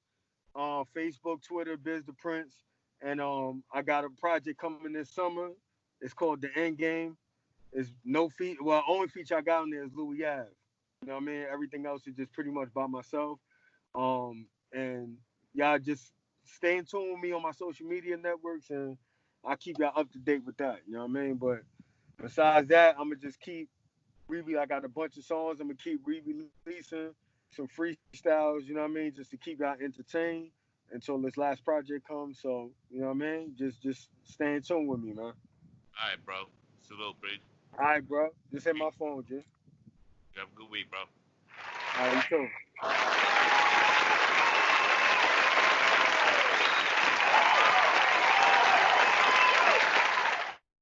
[SPEAKER 4] Facebook, Twitter, Bizz The Prince, and I got a project coming this summer. It's called The End Game. It's no feature. Well, only feature I got on there is Louis Ave. You know what I mean? Everything else is just pretty much by myself. And y'all just stay in tune with me on my social media networks, and I'll keep y'all up to date with that. You know what I mean? But besides that, I'm gonna just keep I got a bunch of songs. I'm gonna keep re-releasing some freestyles, you know what I mean, just to keep y'all entertained until this last project comes. So, you know what I mean? Just stay in tune with me, man.
[SPEAKER 3] All right, bro. Salute, bro.
[SPEAKER 4] All right, bro. Just hit my phone, G.
[SPEAKER 3] You have a good week, bro.
[SPEAKER 4] All right, you too.